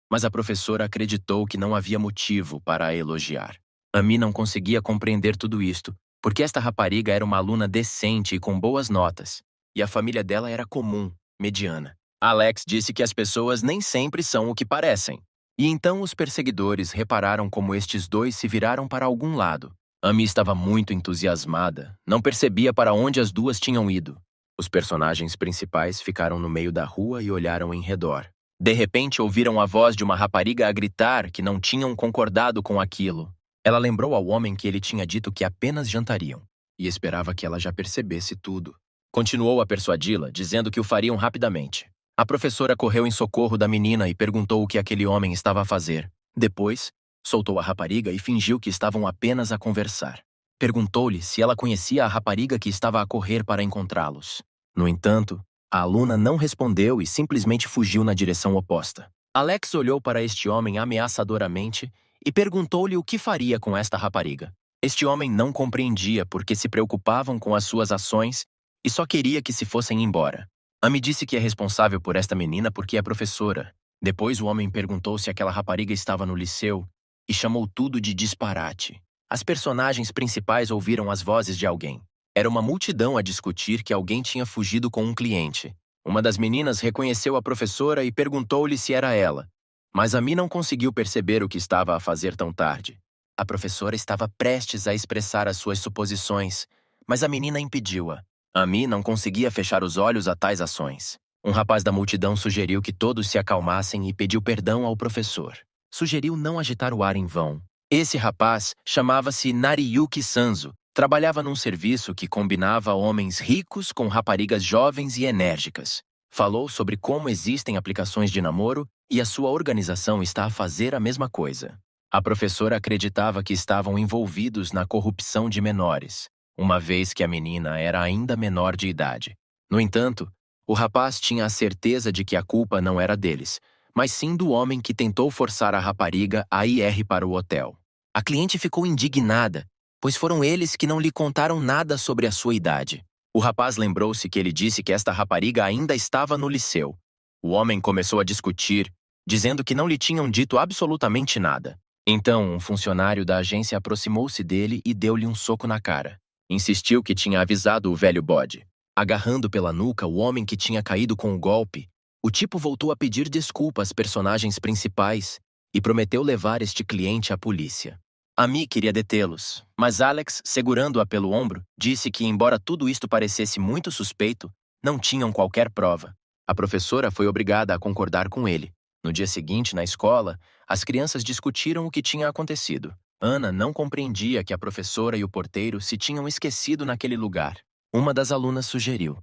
Mas a professora acreditou que não havia motivo para a elogiar. Amy não conseguia compreender tudo isto, porque esta rapariga era uma aluna decente e com boas notas, e a família dela era comum, mediana. Alex disse que as pessoas nem sempre são o que parecem. E então os perseguidores repararam como estes dois se viraram para algum lado. Amy estava muito entusiasmada, não percebia para onde as duas tinham ido. Os personagens principais ficaram no meio da rua e olharam em redor. De repente ouviram a voz de uma rapariga a gritar que não tinham concordado com aquilo. Ela lembrou ao homem que ele tinha dito que apenas jantariam, e esperava que ela já percebesse tudo. Continuou a persuadi-la, dizendo que o fariam rapidamente. A professora correu em socorro da menina e perguntou o que aquele homem estava a fazer. Depois, soltou a rapariga e fingiu que estavam apenas a conversar. Perguntou-lhe se ela conhecia a rapariga que estava a correr para encontrá-los. No entanto, a aluna não respondeu e simplesmente fugiu na direção oposta. Alex olhou para este homem ameaçadoramente e perguntou-lhe o que faria com esta rapariga. Este homem não compreendia porque se preocupavam com as suas ações e só queria que se fossem embora. Amy disse que é responsável por esta menina porque é professora. Depois o homem perguntou se aquela rapariga estava no liceu e chamou tudo de disparate. As personagens principais ouviram as vozes de alguém. Era uma multidão a discutir que alguém tinha fugido com um cliente. Uma das meninas reconheceu a professora e perguntou-lhe se era ela. Mas Amy não conseguiu perceber o que estava a fazer tão tarde. A professora estava prestes a expressar as suas suposições, mas a menina impediu-a. Amy não conseguia fechar os olhos a tais ações. Um rapaz da multidão sugeriu que todos se acalmassem e pediu perdão ao professor. Sugeriu não agitar o ar em vão. Esse rapaz chamava-se Nariyuki Sanzo. Trabalhava num serviço que combinava homens ricos com raparigas jovens e enérgicas. Falou sobre como existem aplicações de namoro e a sua organização está a fazer a mesma coisa. A professora acreditava que estavam envolvidos na corrupção de menores, uma vez que a menina era ainda menor de idade. No entanto, o rapaz tinha a certeza de que a culpa não era deles, mas sim do homem que tentou forçar a rapariga a ir para o hotel. A cliente ficou indignada, pois foram eles que não lhe contaram nada sobre a sua idade. O rapaz lembrou-se que ele disse que esta rapariga ainda estava no liceu. O homem começou a discutir, dizendo que não lhe tinham dito absolutamente nada. Então, um funcionário da agência aproximou-se dele e deu-lhe um soco na cara. Insistiu que tinha avisado o velho bode. Agarrando pela nuca o homem que tinha caído com o golpe, o tipo voltou a pedir desculpa às personagens principais e prometeu levar este cliente à polícia. Amy queria detê-los, mas Alex, segurando-a pelo ombro, disse que, embora tudo isto parecesse muito suspeito, não tinham qualquer prova. A professora foi obrigada a concordar com ele. No dia seguinte, na escola, as crianças discutiram o que tinha acontecido. Ana não compreendia que a professora e o porteiro se tinham esquecido naquele lugar. Uma das alunas sugeriu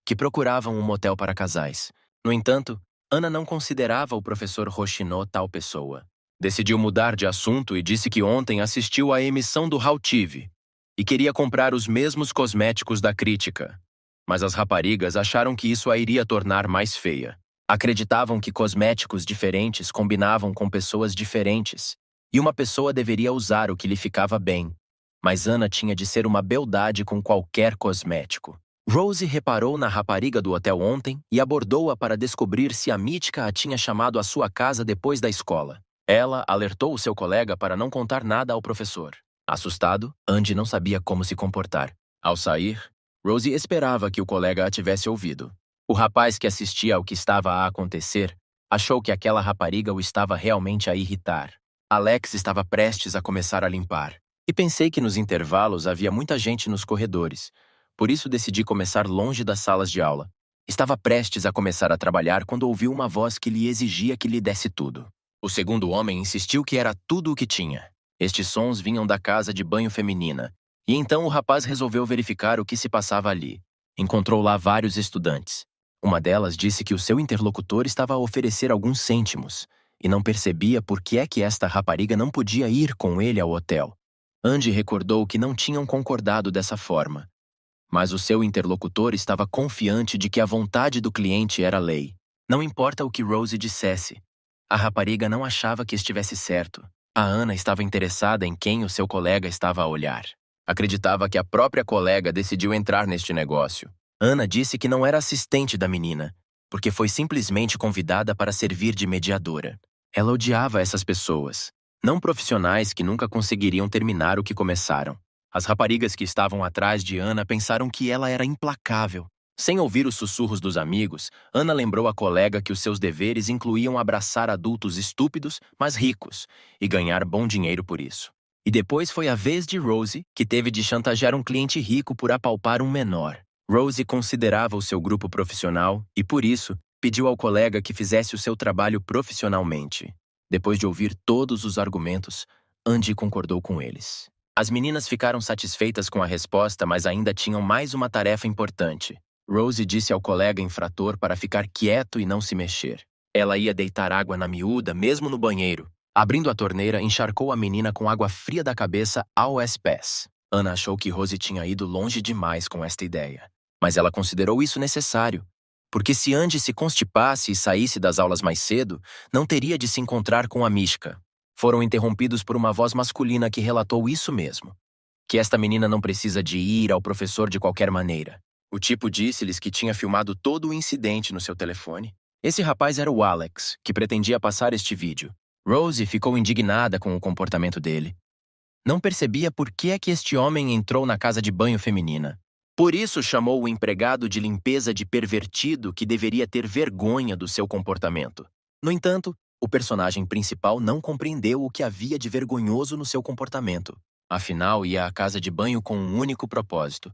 que procuravam um motel para casais. No entanto, Ana não considerava o professor Hoshino tal pessoa. Decidiu mudar de assunto e disse que ontem assistiu à emissão do How TV e queria comprar os mesmos cosméticos da crítica. Mas as raparigas acharam que isso a iria tornar mais feia. Acreditavam que cosméticos diferentes combinavam com pessoas diferentes e uma pessoa deveria usar o que lhe ficava bem. Mas Ana tinha de ser uma beldade com qualquer cosmético. Rosie reparou na rapariga do hotel ontem e abordou-a para descobrir se a mítica a tinha chamado à sua casa depois da escola. Ela alertou o seu colega para não contar nada ao professor. Assustado, Andy não sabia como se comportar. Ao sair, Rosie esperava que o colega a tivesse ouvido. O rapaz que assistia ao que estava a acontecer achou que aquela rapariga o estava realmente a irritar. Alex estava prestes a começar a limpar. E pensei que nos intervalos havia muita gente nos corredores. Por isso decidi começar longe das salas de aula. Estava prestes a começar a trabalhar quando ouviu uma voz que lhe exigia que lhe desse tudo. O segundo homem insistiu que era tudo o que tinha. Estes sons vinham da casa de banho feminina, e então o rapaz resolveu verificar o que se passava ali. Encontrou lá vários estudantes. Uma delas disse que o seu interlocutor estava a oferecer alguns cêntimos, e não percebia por que é que esta rapariga não podia ir com ele ao hotel. Andy recordou que não tinham concordado dessa forma. Mas o seu interlocutor estava confiante de que a vontade do cliente era lei. Não importa o que Rosie dissesse. A rapariga não achava que estivesse certo. A Ana estava interessada em quem o seu colega estava a olhar. Acreditava que a própria colega decidiu entrar neste negócio. Ana disse que não era assistente da menina, porque foi simplesmente convidada para servir de mediadora. Ela odiava essas pessoas, não profissionais que nunca conseguiriam terminar o que começaram. As raparigas que estavam atrás de Ana pensaram que ela era implacável. Sem ouvir os sussurros dos amigos, Ana lembrou à colega que os seus deveres incluíam abraçar adultos estúpidos, mas ricos, e ganhar bom dinheiro por isso. E depois foi a vez de Rosie, que teve de chantagear um cliente rico por apalpar um menor. Rosie considerava o seu grupo profissional e, por isso, pediu ao colega que fizesse o seu trabalho profissionalmente. Depois de ouvir todos os argumentos, Andy concordou com eles. As meninas ficaram satisfeitas com a resposta, mas ainda tinham mais uma tarefa importante. Rosie disse ao colega infrator para ficar quieto e não se mexer. Ela ia deitar água na miúda, mesmo no banheiro. Abrindo a torneira, encharcou a menina com água fria da cabeça aos pés. Ana achou que Rosie tinha ido longe demais com esta ideia. Mas ela considerou isso necessário, porque se Andy se constipasse e saísse das aulas mais cedo, não teria de se encontrar com a Mishka. Foram interrompidos por uma voz masculina que relatou isso mesmo. Que esta menina não precisa de ir ao professor de qualquer maneira. O tipo disse-lhes que tinha filmado todo o incidente no seu telefone. Esse rapaz era o Alex, que pretendia passar este vídeo. Rosie ficou indignada com o comportamento dele. Não percebia por que é que este homem entrou na casa de banho feminina. Por isso chamou o empregado de limpeza de pervertido que deveria ter vergonha do seu comportamento. No entanto, o personagem principal não compreendeu o que havia de vergonhoso no seu comportamento. Afinal, ia à casa de banho com um único propósito: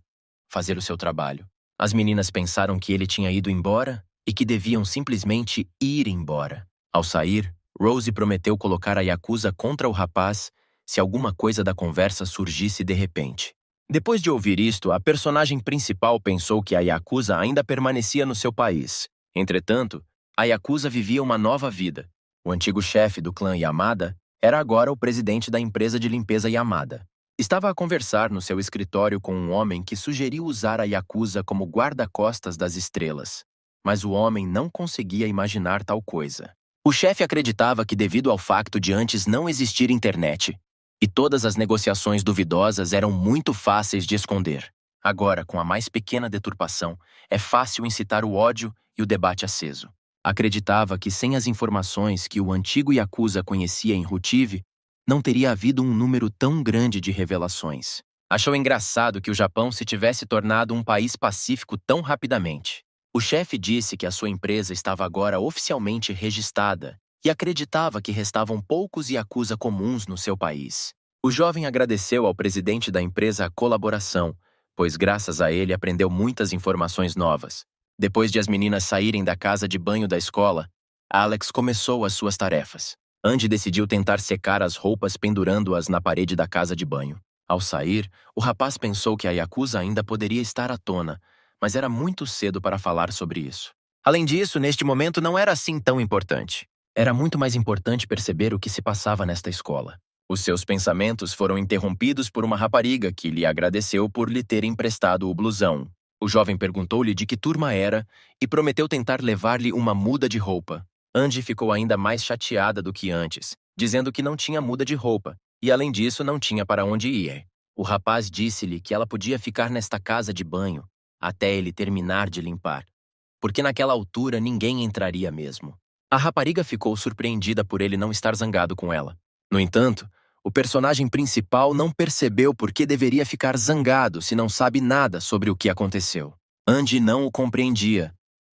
fazer o seu trabalho. As meninas pensaram que ele tinha ido embora e que deviam simplesmente ir embora. Ao sair, Rosie prometeu colocar a Yakuza contra o rapaz se alguma coisa da conversa surgisse de repente. Depois de ouvir isto, a personagem principal pensou que a Yakuza ainda permanecia no seu país. Entretanto, a Yakuza vivia uma nova vida. O antigo chefe do clã Yamada era agora o presidente da empresa de limpeza Yamada. Estava a conversar no seu escritório com um homem que sugeriu usar a Yakuza como guarda-costas das estrelas. Mas o homem não conseguia imaginar tal coisa. O chefe acreditava que, devido ao facto de antes não existir internet, e todas as negociações duvidosas eram muito fáceis de esconder. Agora, com a mais pequena deturpação, é fácil incitar o ódio e o debate aceso. Acreditava que sem as informações que o antigo Yakuza conhecia em Rutive, não teria havido um número tão grande de revelações. Achou engraçado que o Japão se tivesse tornado um país pacífico tão rapidamente. O chefe disse que a sua empresa estava agora oficialmente registrada e acreditava que restavam poucos Yakuza comuns no seu país. O jovem agradeceu ao presidente da empresa a colaboração, pois graças a ele aprendeu muitas informações novas. Depois de as meninas saírem da casa de banho da escola, Alex começou as suas tarefas. Andy decidiu tentar secar as roupas pendurando-as na parede da casa de banho. Ao sair, o rapaz pensou que a Yakuza ainda poderia estar à tona, mas era muito cedo para falar sobre isso. Além disso, neste momento não era assim tão importante. Era muito mais importante perceber o que se passava nesta escola. Os seus pensamentos foram interrompidos por uma rapariga que lhe agradeceu por lhe ter emprestado o blusão. O jovem perguntou-lhe de que turma era e prometeu tentar levar-lhe uma muda de roupa. Andy ficou ainda mais chateada do que antes, dizendo que não tinha muda de roupa e, além disso, não tinha para onde ir. O rapaz disse-lhe que ela podia ficar nesta casa de banho até ele terminar de limpar, porque naquela altura ninguém entraria mesmo. A rapariga ficou surpreendida por ele não estar zangado com ela. No entanto, o personagem principal não percebeu por que deveria ficar zangado se não sabe nada sobre o que aconteceu. Andy não o compreendia,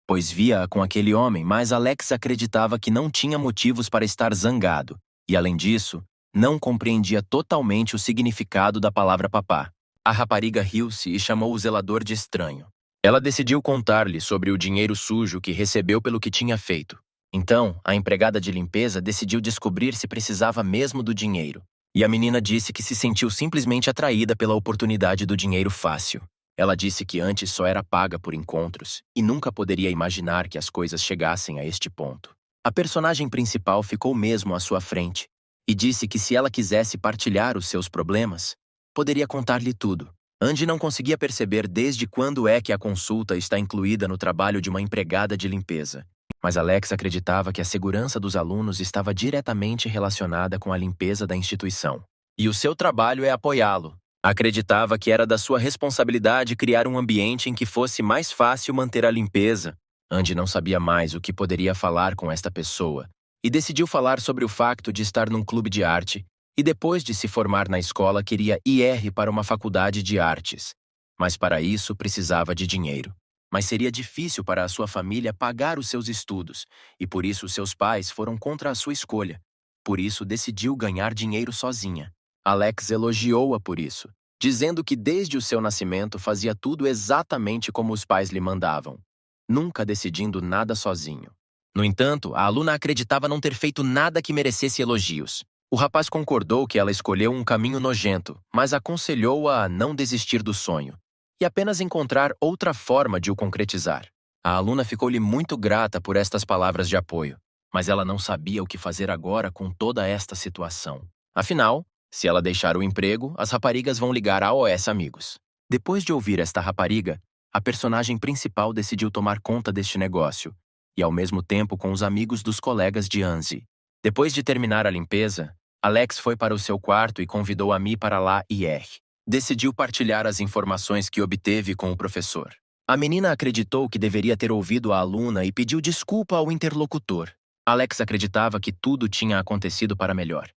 pois via-a com aquele homem, mas Alex acreditava que não tinha motivos para estar zangado, e além disso, não compreendia totalmente o significado da palavra papá. A rapariga riu-se e chamou o zelador de estranho. Ela decidiu contar-lhe sobre o dinheiro sujo que recebeu pelo que tinha feito. Então, a empregada de limpeza decidiu descobrir se precisava mesmo do dinheiro. E a menina disse que se sentiu simplesmente atraída pela oportunidade do dinheiro fácil. Ela disse que antes só era paga por encontros e nunca poderia imaginar que as coisas chegassem a este ponto. A personagem principal ficou mesmo à sua frente e disse que se ela quisesse partilhar os seus problemas, poderia contar-lhe tudo. Andy não conseguia perceber desde quando é que a consulta está incluída no trabalho de uma empregada de limpeza. Mas Alex acreditava que a segurança dos alunos estava diretamente relacionada com a limpeza da instituição. E o seu trabalho é apoiá-lo. Acreditava que era da sua responsabilidade criar um ambiente em que fosse mais fácil manter a limpeza. Andy não sabia mais o que poderia falar com esta pessoa e decidiu falar sobre o facto de estar num clube de arte e depois de se formar na escola queria ir para uma faculdade de artes. Mas para isso precisava de dinheiro. Mas seria difícil para a sua família pagar os seus estudos, e por isso seus pais foram contra a sua escolha. Por isso decidiu ganhar dinheiro sozinha. Alex elogiou-a por isso, dizendo que desde o seu nascimento fazia tudo exatamente como os pais lhe mandavam, nunca decidindo nada sozinho. No entanto, a aluna acreditava não ter feito nada que merecesse elogios. O rapaz concordou que ela escolheu um caminho nojento, mas aconselhou-a a não desistir do sonho e apenas encontrar outra forma de o concretizar. A aluna ficou-lhe muito grata por estas palavras de apoio, mas ela não sabia o que fazer agora com toda esta situação. Afinal, se ela deixar o emprego, as raparigas vão ligar a OS Amigos. Depois de ouvir esta rapariga, a personagem principal decidiu tomar conta deste negócio, e ao mesmo tempo com os amigos dos colegas de Anzi. Depois de terminar a limpeza, Alex foi para o seu quarto e convidou Ami para lá ir. Decidiu partilhar as informações que obteve com o professor. A menina acreditou que deveria ter ouvido a aluna e pediu desculpa ao interlocutor. Alex acreditava que tudo tinha acontecido para melhor.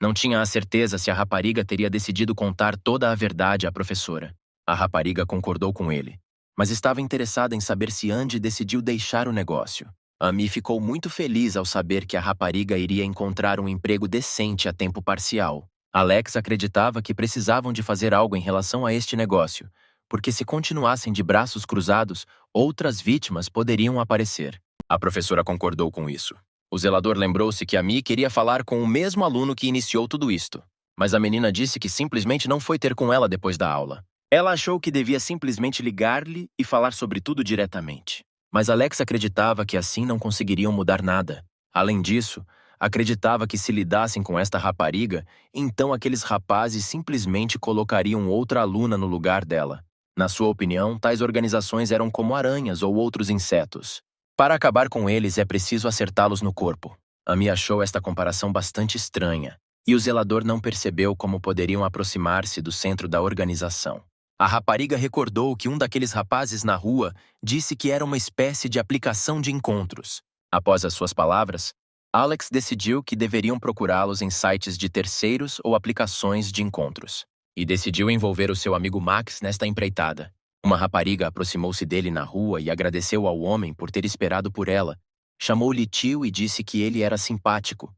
Não tinha a certeza se a rapariga teria decidido contar toda a verdade à professora. A rapariga concordou com ele, mas estava interessada em saber se Andy decidiu deixar o negócio. Ami ficou muito feliz ao saber que a rapariga iria encontrar um emprego decente a tempo parcial. Alex acreditava que precisavam de fazer algo em relação a este negócio, porque se continuassem de braços cruzados, outras vítimas poderiam aparecer. A professora concordou com isso. O zelador lembrou-se que Ami queria falar com o mesmo aluno que iniciou tudo isto, mas a menina disse que simplesmente não foi ter com ela depois da aula. Ela achou que devia simplesmente ligar-lhe e falar sobre tudo diretamente. Mas Alex acreditava que assim não conseguiriam mudar nada. Além disso, acreditava que se lidassem com esta rapariga, então aqueles rapazes simplesmente colocariam outra aluna no lugar dela. Na sua opinião, tais organizações eram como aranhas ou outros insetos. Para acabar com eles é preciso acertá-los no corpo. Ami achou esta comparação bastante estranha, e o zelador não percebeu como poderiam aproximar-se do centro da organização. A rapariga recordou que um daqueles rapazes na rua disse que era uma espécie de aplicação de encontros. Após as suas palavras, Alex decidiu que deveriam procurá-los em sites de terceiros ou aplicações de encontros. E decidiu envolver o seu amigo Max nesta empreitada. Uma rapariga aproximou-se dele na rua e agradeceu ao homem por ter esperado por ela. Chamou-lhe tio e disse que ele era simpático.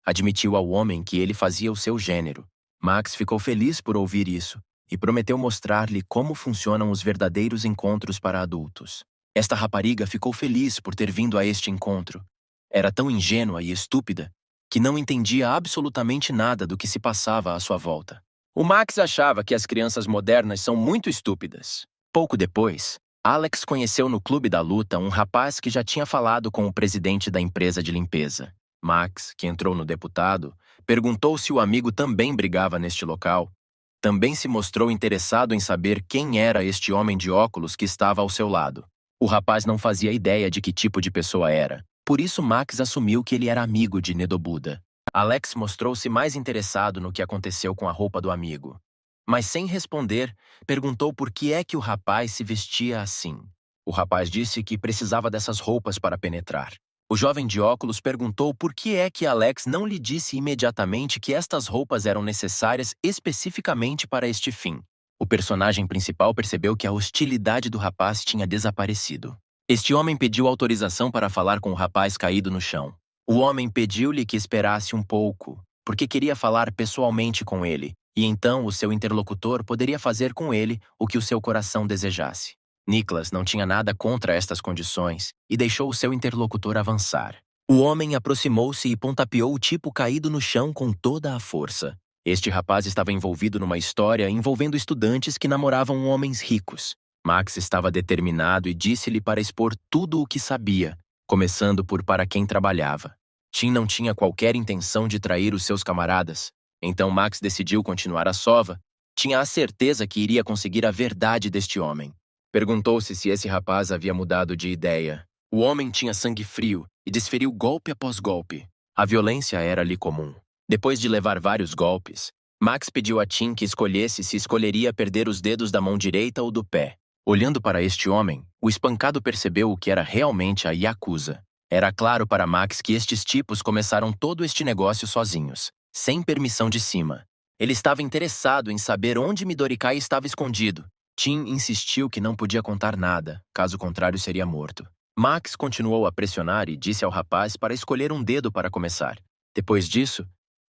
Admitiu ao homem que ele fazia o seu gênero. Max ficou feliz por ouvir isso e prometeu mostrar-lhe como funcionam os verdadeiros encontros para adultos. Esta rapariga ficou feliz por ter vindo a este encontro. Era tão ingênua e estúpida que não entendia absolutamente nada do que se passava à sua volta. O Max achava que as crianças modernas são muito estúpidas. Pouco depois, Alex conheceu no clube da luta um rapaz que já tinha falado com o presidente da empresa de limpeza. Max, que entrou no deputado, perguntou se o amigo também brigava neste local. Também se mostrou interessado em saber quem era este homem de óculos que estava ao seu lado. O rapaz não fazia ideia de que tipo de pessoa era. Por isso Max assumiu que ele era amigo de Nedobuda. Alex mostrou-se mais interessado no que aconteceu com a roupa do amigo. Mas sem responder, perguntou por que é que o rapaz se vestia assim. O rapaz disse que precisava dessas roupas para penetrar. O jovem de óculos perguntou por que é que Alex não lhe disse imediatamente que estas roupas eram necessárias especificamente para este fim. O personagem principal percebeu que a hostilidade do rapaz tinha desaparecido. Este homem pediu autorização para falar com o rapaz caído no chão. O homem pediu-lhe que esperasse um pouco, porque queria falar pessoalmente com ele, e então o seu interlocutor poderia fazer com ele o que o seu coração desejasse. Nicholas não tinha nada contra estas condições e deixou o seu interlocutor avançar. O homem aproximou-se e pontapeou o tipo caído no chão com toda a força. Este rapaz estava envolvido numa história envolvendo estudantes que namoravam homens ricos. Max estava determinado e disse-lhe para expor tudo o que sabia, começando por para quem trabalhava. Tim não tinha qualquer intenção de trair os seus camaradas, então Max decidiu continuar a sova. Tinha a certeza que iria conseguir a verdade deste homem. Perguntou-se se esse rapaz havia mudado de ideia. O homem tinha sangue frio e desferiu golpe após golpe. A violência era-lhe comum. Depois de levar vários golpes, Max pediu a Tim que escolhesse se escolheria perder os dedos da mão direita ou do pé. Olhando para este homem, o espancado percebeu o que era realmente a Yakuza. Era claro para Max que estes tipos começaram todo este negócio sozinhos, sem permissão de cima. Ele estava interessado em saber onde Midorikai estava escondido. Tim insistiu que não podia contar nada, caso contrário seria morto. Max continuou a pressionar e disse ao rapaz para escolher um dedo para começar. Depois disso,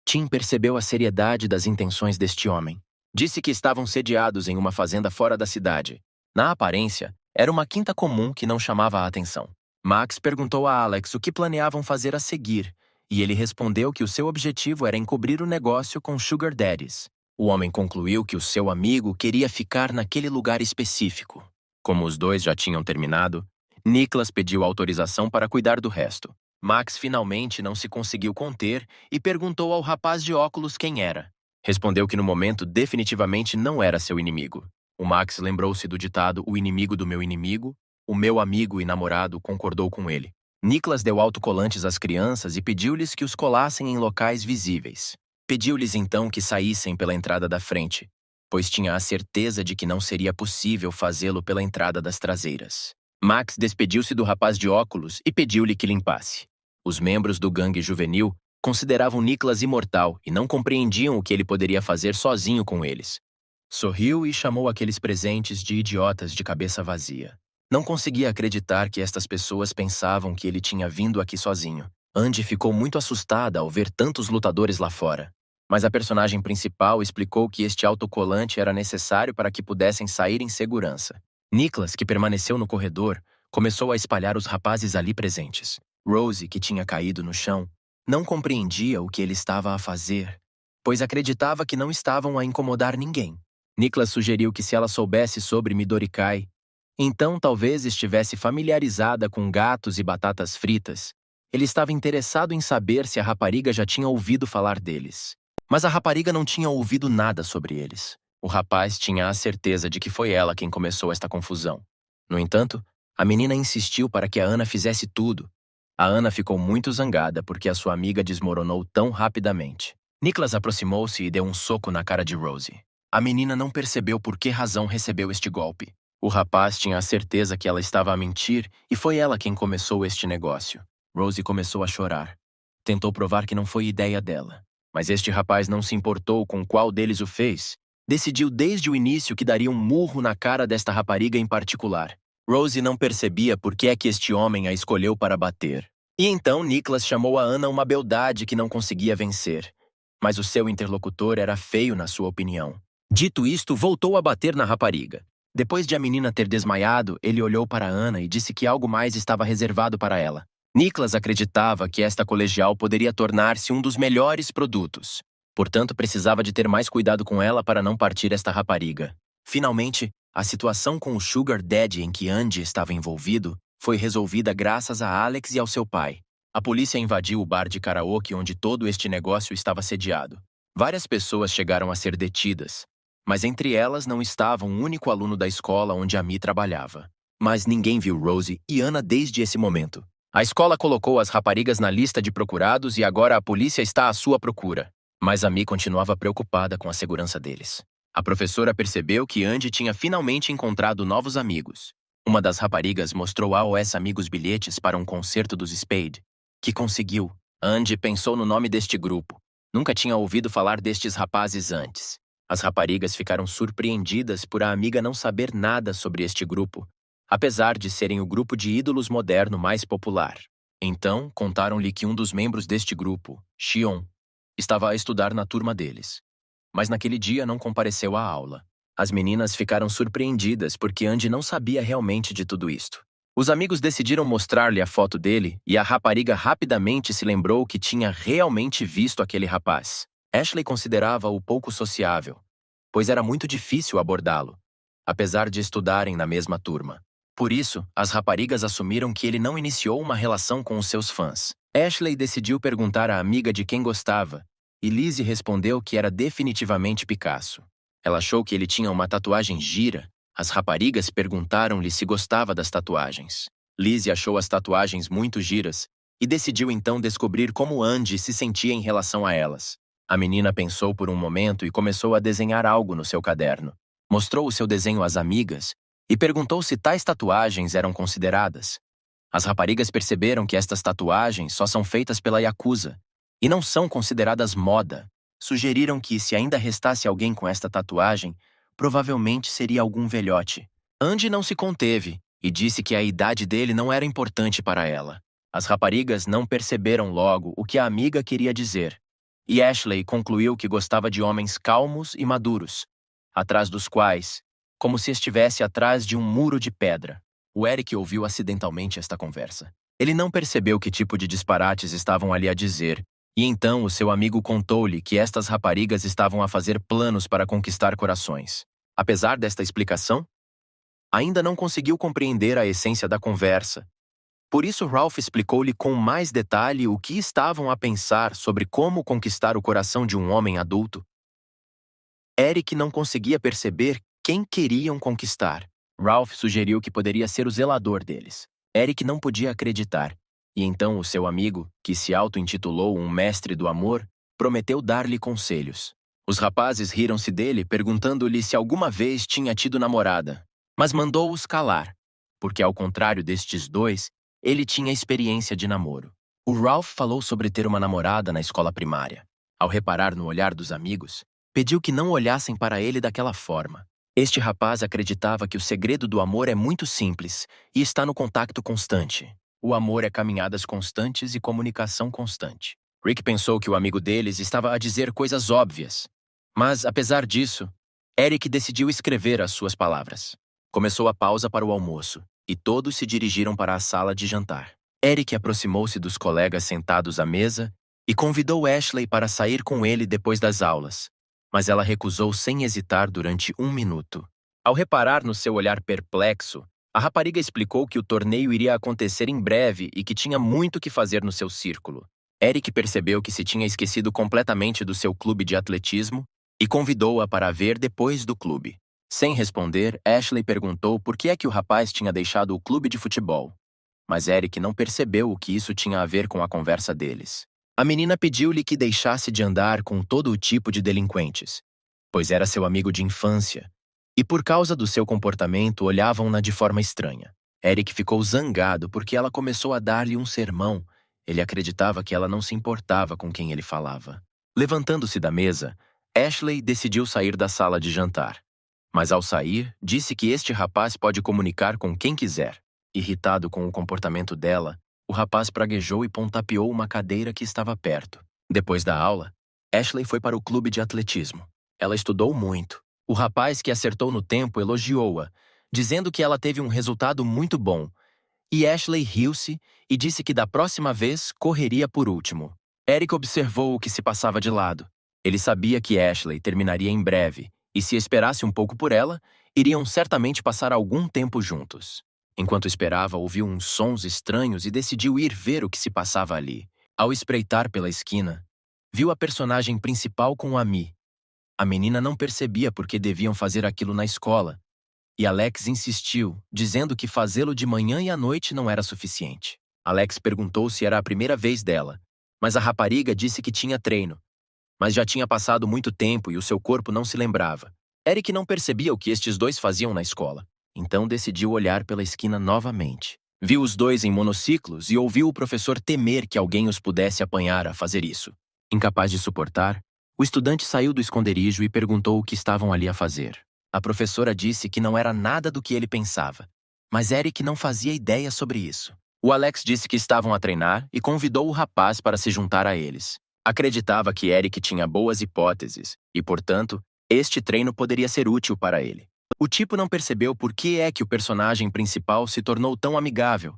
Tim percebeu a seriedade das intenções deste homem. Disse que estavam sediados em uma fazenda fora da cidade. Na aparência, era uma quinta comum que não chamava a atenção. Max perguntou a Alex o que planeavam fazer a seguir, e ele respondeu que o seu objetivo era encobrir o negócio com Sugar Daddies. O homem concluiu que o seu amigo queria ficar naquele lugar específico. Como os dois já tinham terminado, Nicholas pediu autorização para cuidar do resto. Max finalmente não se conseguiu conter e perguntou ao rapaz de óculos quem era. Respondeu que no momento definitivamente não era seu inimigo. O Max lembrou-se do ditado "o inimigo do meu inimigo", o meu amigo e namorado concordou com ele. Nicholas deu autocolantes às crianças e pediu-lhes que os colassem em locais visíveis. Pediu-lhes então que saíssem pela entrada da frente, pois tinha a certeza de que não seria possível fazê-lo pela entrada das traseiras. Max despediu-se do rapaz de óculos e pediu-lhe que limpasse. Os membros do gangue juvenil consideravam Nicholas imortal e não compreendiam o que ele poderia fazer sozinho com eles. Sorriu e chamou aqueles presentes de idiotas de cabeça vazia. Não conseguia acreditar que estas pessoas pensavam que ele tinha vindo aqui sozinho. Andy ficou muito assustada ao ver tantos lutadores lá fora. Mas a personagem principal explicou que este autocolante era necessário para que pudessem sair em segurança. Nicholas, que permaneceu no corredor, começou a espalhar os rapazes ali presentes. Rosie, que tinha caído no chão, não compreendia o que ele estava a fazer, pois acreditava que não estavam a incomodar ninguém. Nicholas sugeriu que se ela soubesse sobre Midorikai, então talvez estivesse familiarizada com gatos e batatas fritas. Ele estava interessado em saber se a rapariga já tinha ouvido falar deles. Mas a rapariga não tinha ouvido nada sobre eles. O rapaz tinha a certeza de que foi ela quem começou esta confusão. No entanto, a menina insistiu para que a Ana fizesse tudo. A Ana ficou muito zangada porque a sua amiga desmoronou tão rapidamente. Nicholas aproximou-se e deu um soco na cara de Rosie. A menina não percebeu por que razão recebeu este golpe. O rapaz tinha a certeza que ela estava a mentir e foi ela quem começou este negócio. Rosie começou a chorar. Tentou provar que não foi ideia dela. Mas este rapaz não se importou com qual deles o fez. Decidiu desde o início que daria um murro na cara desta rapariga em particular. Rosie não percebia por que é que este homem a escolheu para bater. E então Nicholas chamou a Anna uma beldade que não conseguia vencer. Mas o seu interlocutor era feio na sua opinião. Dito isto, voltou a bater na rapariga. Depois de a menina ter desmaiado, ele olhou para Anna e disse que algo mais estava reservado para ela. Nicholas acreditava que esta colegial poderia tornar-se um dos melhores produtos. Portanto, precisava de ter mais cuidado com ela para não partir esta rapariga. Finalmente, a situação com o Sugar Daddy em que Andy estava envolvido foi resolvida graças a Alex e ao seu pai. A polícia invadiu o bar de karaoke onde todo este negócio estava sediado. Várias pessoas chegaram a ser detidas, mas entre elas não estava um único aluno da escola onde Amy trabalhava. Mas ninguém viu Rosie e Anna desde esse momento. A escola colocou as raparigas na lista de procurados e agora a polícia está à sua procura. Mas Amy continuava preocupada com a segurança deles. A professora percebeu que Andy tinha finalmente encontrado novos amigos. Uma das raparigas mostrou a OS amigos bilhetes para um concerto dos Spade, que conseguiu. Andy pensou no nome deste grupo. Nunca tinha ouvido falar destes rapazes antes. As raparigas ficaram surpreendidas por a amiga não saber nada sobre este grupo, apesar de serem o grupo de ídolos moderno mais popular. Então, contaram-lhe que um dos membros deste grupo, Xion, estava a estudar na turma deles. Mas naquele dia não compareceu à aula. As meninas ficaram surpreendidas porque Andy não sabia realmente de tudo isto. Os amigos decidiram mostrar-lhe a foto dele e a rapariga rapidamente se lembrou que tinha realmente visto aquele rapaz. Ashley considerava-o pouco sociável, pois era muito difícil abordá-lo, apesar de estudarem na mesma turma. Por isso, as raparigas assumiram que ele não iniciou uma relação com os seus fãs. Ashley decidiu perguntar à amiga de quem gostava, e Lizzie respondeu que era definitivamente Picasso. Ela achou que ele tinha uma tatuagem gira. As raparigas perguntaram-lhe se gostava das tatuagens. Lizzie achou as tatuagens muito giras e decidiu então descobrir como Andy se sentia em relação a elas. A menina pensou por um momento e começou a desenhar algo no seu caderno. Mostrou o seu desenho às amigas e perguntou se tais tatuagens eram consideradas. As raparigas perceberam que estas tatuagens só são feitas pela Yakuza e não são consideradas moda. Sugeriram que, se ainda restasse alguém com esta tatuagem, provavelmente seria algum velhote. Andy não se conteve e disse que a idade dele não era importante para ela. As raparigas não perceberam logo o que a amiga queria dizer, e Ashley concluiu que gostava de homens calmos e maduros, atrás dos quais, como se estivesse atrás de um muro de pedra. O Eric ouviu acidentalmente esta conversa. Ele não percebeu que tipo de disparates estavam ali a dizer, e então o seu amigo contou-lhe que estas raparigas estavam a fazer planos para conquistar corações. Apesar desta explicação, ainda não conseguiu compreender a essência da conversa. Por isso Ralph explicou-lhe com mais detalhe o que estavam a pensar sobre como conquistar o coração de um homem adulto. Eric não conseguia perceber quem queriam conquistar. Ralph sugeriu que poderia ser o zelador deles. Eric não podia acreditar. E então o seu amigo, que se auto-intitulou um mestre do amor, prometeu dar-lhe conselhos. Os rapazes riram-se dele, perguntando-lhe se alguma vez tinha tido namorada, mas mandou-os calar, porque ao contrário destes dois, ele tinha experiência de namoro. O Ralph falou sobre ter uma namorada na escola primária. Ao reparar no olhar dos amigos, pediu que não olhassem para ele daquela forma. Este rapaz acreditava que o segredo do amor é muito simples e está no contato constante. O amor é caminhadas constantes e comunicação constante. Rick pensou que o amigo deles estava a dizer coisas óbvias. Mas, apesar disso, Eric decidiu escrever as suas palavras. Começou a pausa para o almoço, e todos se dirigiram para a sala de jantar. Eric aproximou-se dos colegas sentados à mesa e convidou Ashley para sair com ele depois das aulas, mas ela recusou sem hesitar durante 1 minuto. Ao reparar no seu olhar perplexo, a rapariga explicou que o torneio iria acontecer em breve e que tinha muito que fazer no seu círculo. Eric percebeu que se tinha esquecido completamente do seu clube de atletismo e convidou-a para ver depois do clube. Sem responder, Ashley perguntou por que é que o rapaz tinha deixado o clube de futebol. Mas Eric não percebeu o que isso tinha a ver com a conversa deles. A menina pediu-lhe que deixasse de andar com todo o tipo de delinquentes, pois era seu amigo de infância, e por causa do seu comportamento olhavam-na de forma estranha. Eric ficou zangado porque ela começou a dar-lhe um sermão. Ele acreditava que ela não se importava com quem ele falava. Levantando-se da mesa, Ashley decidiu sair da sala de jantar. Mas ao sair, disse que este rapaz pode comunicar com quem quiser. Irritado com o comportamento dela, o rapaz praguejou e pontapeou uma cadeira que estava perto. Depois da aula, Ashley foi para o clube de atletismo. Ela estudou muito. O rapaz que acertou no tempo elogiou-a, dizendo que ela teve um resultado muito bom. E Ashley riu-se e disse que da próxima vez correria por último. Eric observou o que se passava de lado. Ele sabia que Ashley terminaria em breve, e se esperasse um pouco por ela, iriam certamente passar algum tempo juntos. Enquanto esperava, ouviu uns sons estranhos e decidiu ir ver o que se passava ali. Ao espreitar pela esquina, viu a personagem principal com Amy. A menina não percebia por que deviam fazer aquilo na escola, e Alex insistiu, dizendo que fazê-lo de manhã e à noite não era suficiente. Alex perguntou se era a primeira vez dela, mas a rapariga disse que tinha treino. Mas já tinha passado muito tempo e o seu corpo não se lembrava. Eric não percebia o que estes dois faziam na escola, então decidiu olhar pela esquina novamente. Viu os dois em monociclos e ouviu o professor temer que alguém os pudesse apanhar a fazer isso. Incapaz de suportar, o estudante saiu do esconderijo e perguntou o que estavam ali a fazer. A professora disse que não era nada do que ele pensava, mas Eric não fazia ideia sobre isso. O Alex disse que estavam a treinar e convidou o rapaz para se juntar a eles. Acreditava que Eric tinha boas hipóteses e, portanto, este treino poderia ser útil para ele. O tipo não percebeu por que é que o personagem principal se tornou tão amigável,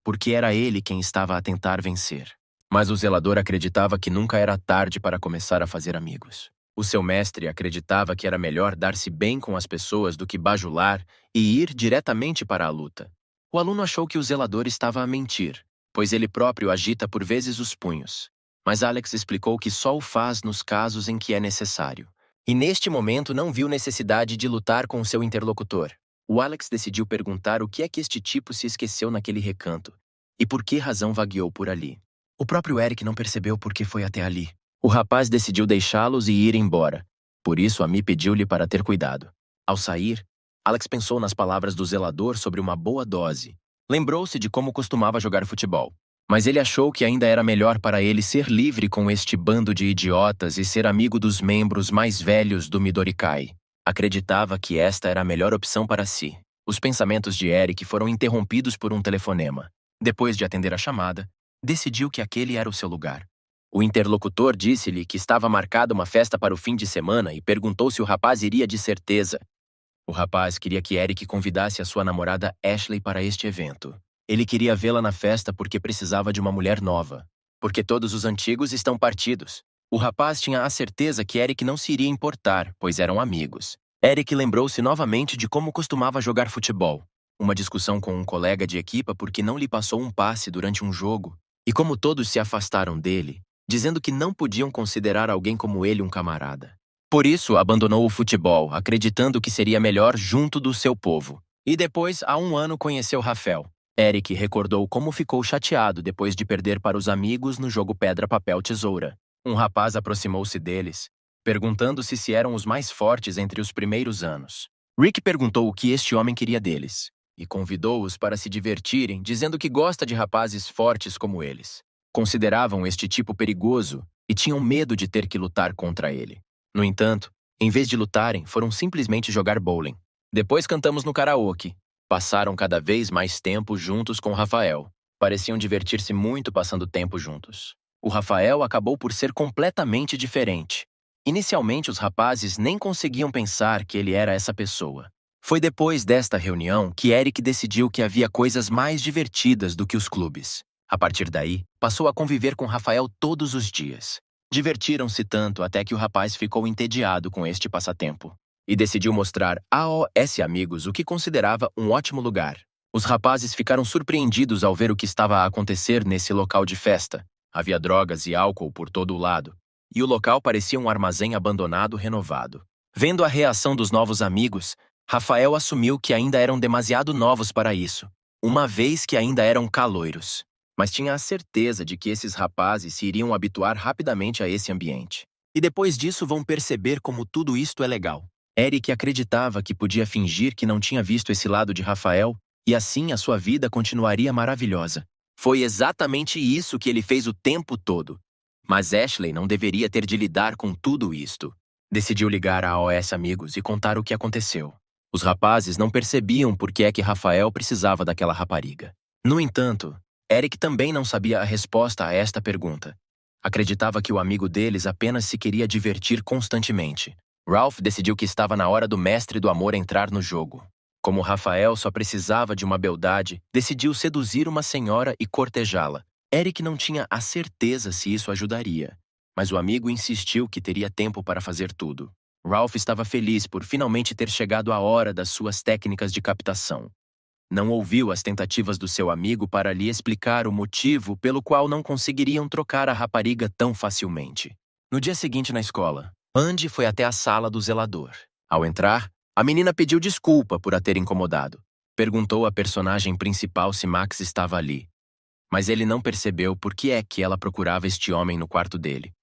porque era ele quem estava a tentar vencer. Mas o zelador acreditava que nunca era tarde para começar a fazer amigos. O seu mestre acreditava que era melhor dar-se bem com as pessoas do que bajular e ir diretamente para a luta. O aluno achou que o zelador estava a mentir, pois ele próprio agita por vezes os punhos. Mas Alex explicou que só o faz nos casos em que é necessário. E neste momento não viu necessidade de lutar com o seu interlocutor. O Alex decidiu perguntar o que é que este tipo se esqueceu naquele recanto e por que razão vagueou por ali. O próprio Eric não percebeu por que foi até ali. O rapaz decidiu deixá-los e ir embora. Por isso, Amy pediu-lhe para ter cuidado. Ao sair, Alex pensou nas palavras do zelador sobre uma boa dose. Lembrou-se de como costumava jogar futebol. Mas ele achou que ainda era melhor para ele ser livre com este bando de idiotas e ser amigo dos membros mais velhos do Midorikai. Acreditava que esta era a melhor opção para si. Os pensamentos de Eric foram interrompidos por um telefonema. Depois de atender a chamada, decidiu que aquele era o seu lugar. O interlocutor disse-lhe que estava marcada uma festa para o fim de semana e perguntou se o rapaz iria de certeza. O rapaz queria que Eric convidasse a sua namorada Ashley para este evento. Ele queria vê-la na festa porque precisava de uma mulher nova. Porque todos os antigos estão partidos. O rapaz tinha a certeza que Eric não se iria importar, pois eram amigos. Eric lembrou-se novamente de como costumava jogar futebol. Uma discussão com um colega de equipa porque não lhe passou um passe durante um jogo. E como todos se afastaram dele, dizendo que não podiam considerar alguém como ele um camarada. Por isso, abandonou o futebol, acreditando que seria melhor junto do seu povo. E depois, há um ano, conheceu Rafael. Eric recordou como ficou chateado depois de perder para os amigos no jogo pedra, papel, tesoura. Um rapaz aproximou-se deles, perguntando-se se eram os mais fortes entre os primeiros anos. Rick perguntou o que este homem queria deles, e convidou-os para se divertirem, dizendo que gosta de rapazes fortes como eles. Consideravam este tipo perigoso e tinham medo de ter que lutar contra ele. No entanto, em vez de lutarem, foram simplesmente jogar bowling. Depois cantamos no karaoke. Passaram cada vez mais tempo juntos com Rafael. Pareciam divertir-se muito passando tempo juntos. O Rafael acabou por ser completamente diferente. Inicialmente, os rapazes nem conseguiam pensar que ele era essa pessoa. Foi depois desta reunião que Eric decidiu que havia coisas mais divertidas do que os clubes. A partir daí, passou a conviver com Rafael todos os dias. Divertiram-se tanto até que o rapaz ficou entediado com este passatempo e decidiu mostrar aos amigos o que considerava um ótimo lugar. Os rapazes ficaram surpreendidos ao ver o que estava a acontecer nesse local de festa. Havia drogas e álcool por todo o lado, e o local parecia um armazém abandonado renovado. Vendo a reação dos novos amigos, Rafael assumiu que ainda eram demasiado novos para isso, uma vez que ainda eram caloiros. Mas tinha a certeza de que esses rapazes se iriam habituar rapidamente a esse ambiente. E depois disso vão perceber como tudo isto é legal. Eric acreditava que podia fingir que não tinha visto esse lado de Rafael, e assim a sua vida continuaria maravilhosa. Foi exatamente isso que ele fez o tempo todo. Mas Ashley não deveria ter de lidar com tudo isto. Decidiu ligar à OS Amigos e contar o que aconteceu. Os rapazes não percebiam por que é que Rafael precisava daquela rapariga. No entanto, Eric também não sabia a resposta a esta pergunta. Acreditava que o amigo deles apenas se queria divertir constantemente. Ralph decidiu que estava na hora do mestre do amor entrar no jogo. Como Rafael só precisava de uma beldade, decidiu seduzir uma senhora e cortejá-la. Eric não tinha a certeza se isso ajudaria, mas o amigo insistiu que teria tempo para fazer tudo. Ralph estava feliz por finalmente ter chegado a hora das suas técnicas de captação. Não ouviu as tentativas do seu amigo para lhe explicar o motivo pelo qual não conseguiriam trocar a rapariga tão facilmente. No dia seguinte na escola, Andy foi até a sala do zelador. Ao entrar, a menina pediu desculpa por a ter incomodado. Perguntou à personagem principal se Max estava ali. Mas ele não percebeu por que é que ela procurava este homem no quarto dele,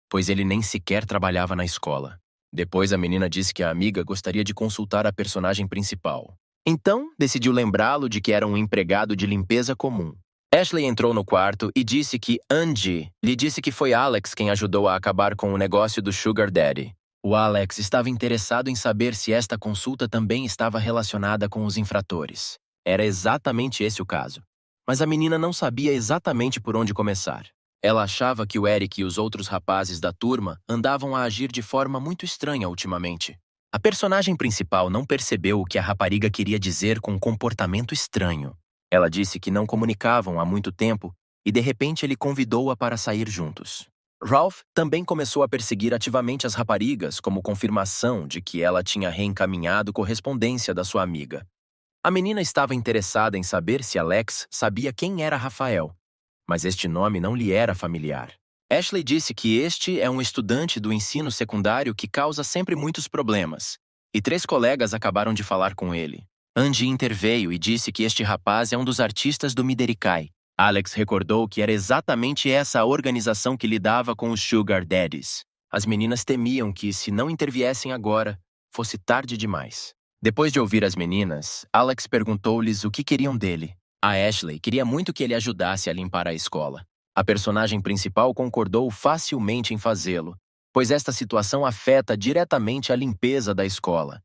pois ele nem sequer trabalhava na escola. Depois a menina disse que a amiga gostaria de consultar a personagem principal. Então, decidiu lembrá-lo de que era um empregado de limpeza comum. Ashley entrou no quarto e disse que Andy lhe disse que foi Alex quem ajudou a acabar com o negócio do Sugar Daddy. O Alex estava interessado em saber se esta consulta também estava relacionada com os infratores. Era exatamente esse o caso. Mas a menina não sabia exatamente por onde começar. Ela achava que o Eric e os outros rapazes da turma andavam a agir de forma muito estranha ultimamente. A personagem principal não percebeu o que a rapariga queria dizer com comportamento estranho. Ela disse que não comunicavam há muito tempo e de repente ele convidou-a para sair juntos. Ralph também começou a perseguir ativamente as raparigas como confirmação de que ela tinha reencaminhado correspondência da sua amiga. A menina estava interessada em saber se Alex sabia quem era Rafael, mas este nome não lhe era familiar. Ashley disse que este é um estudante do ensino secundário que causa sempre muitos problemas, e 3 colegas acabaram de falar com ele. Andy interveio e disse que este rapaz é um dos artistas do Miderikai. Alex recordou que era exatamente essa a organização que lidava com os Sugar Daddies. As meninas temiam que, se não interviessem agora, fosse tarde demais. Depois de ouvir as meninas, Alex perguntou-lhes o que queriam dele. A Ashley queria muito que ele ajudasse a limpar a escola. A personagem principal concordou facilmente em fazê-lo, pois esta situação afeta diretamente a limpeza da escola.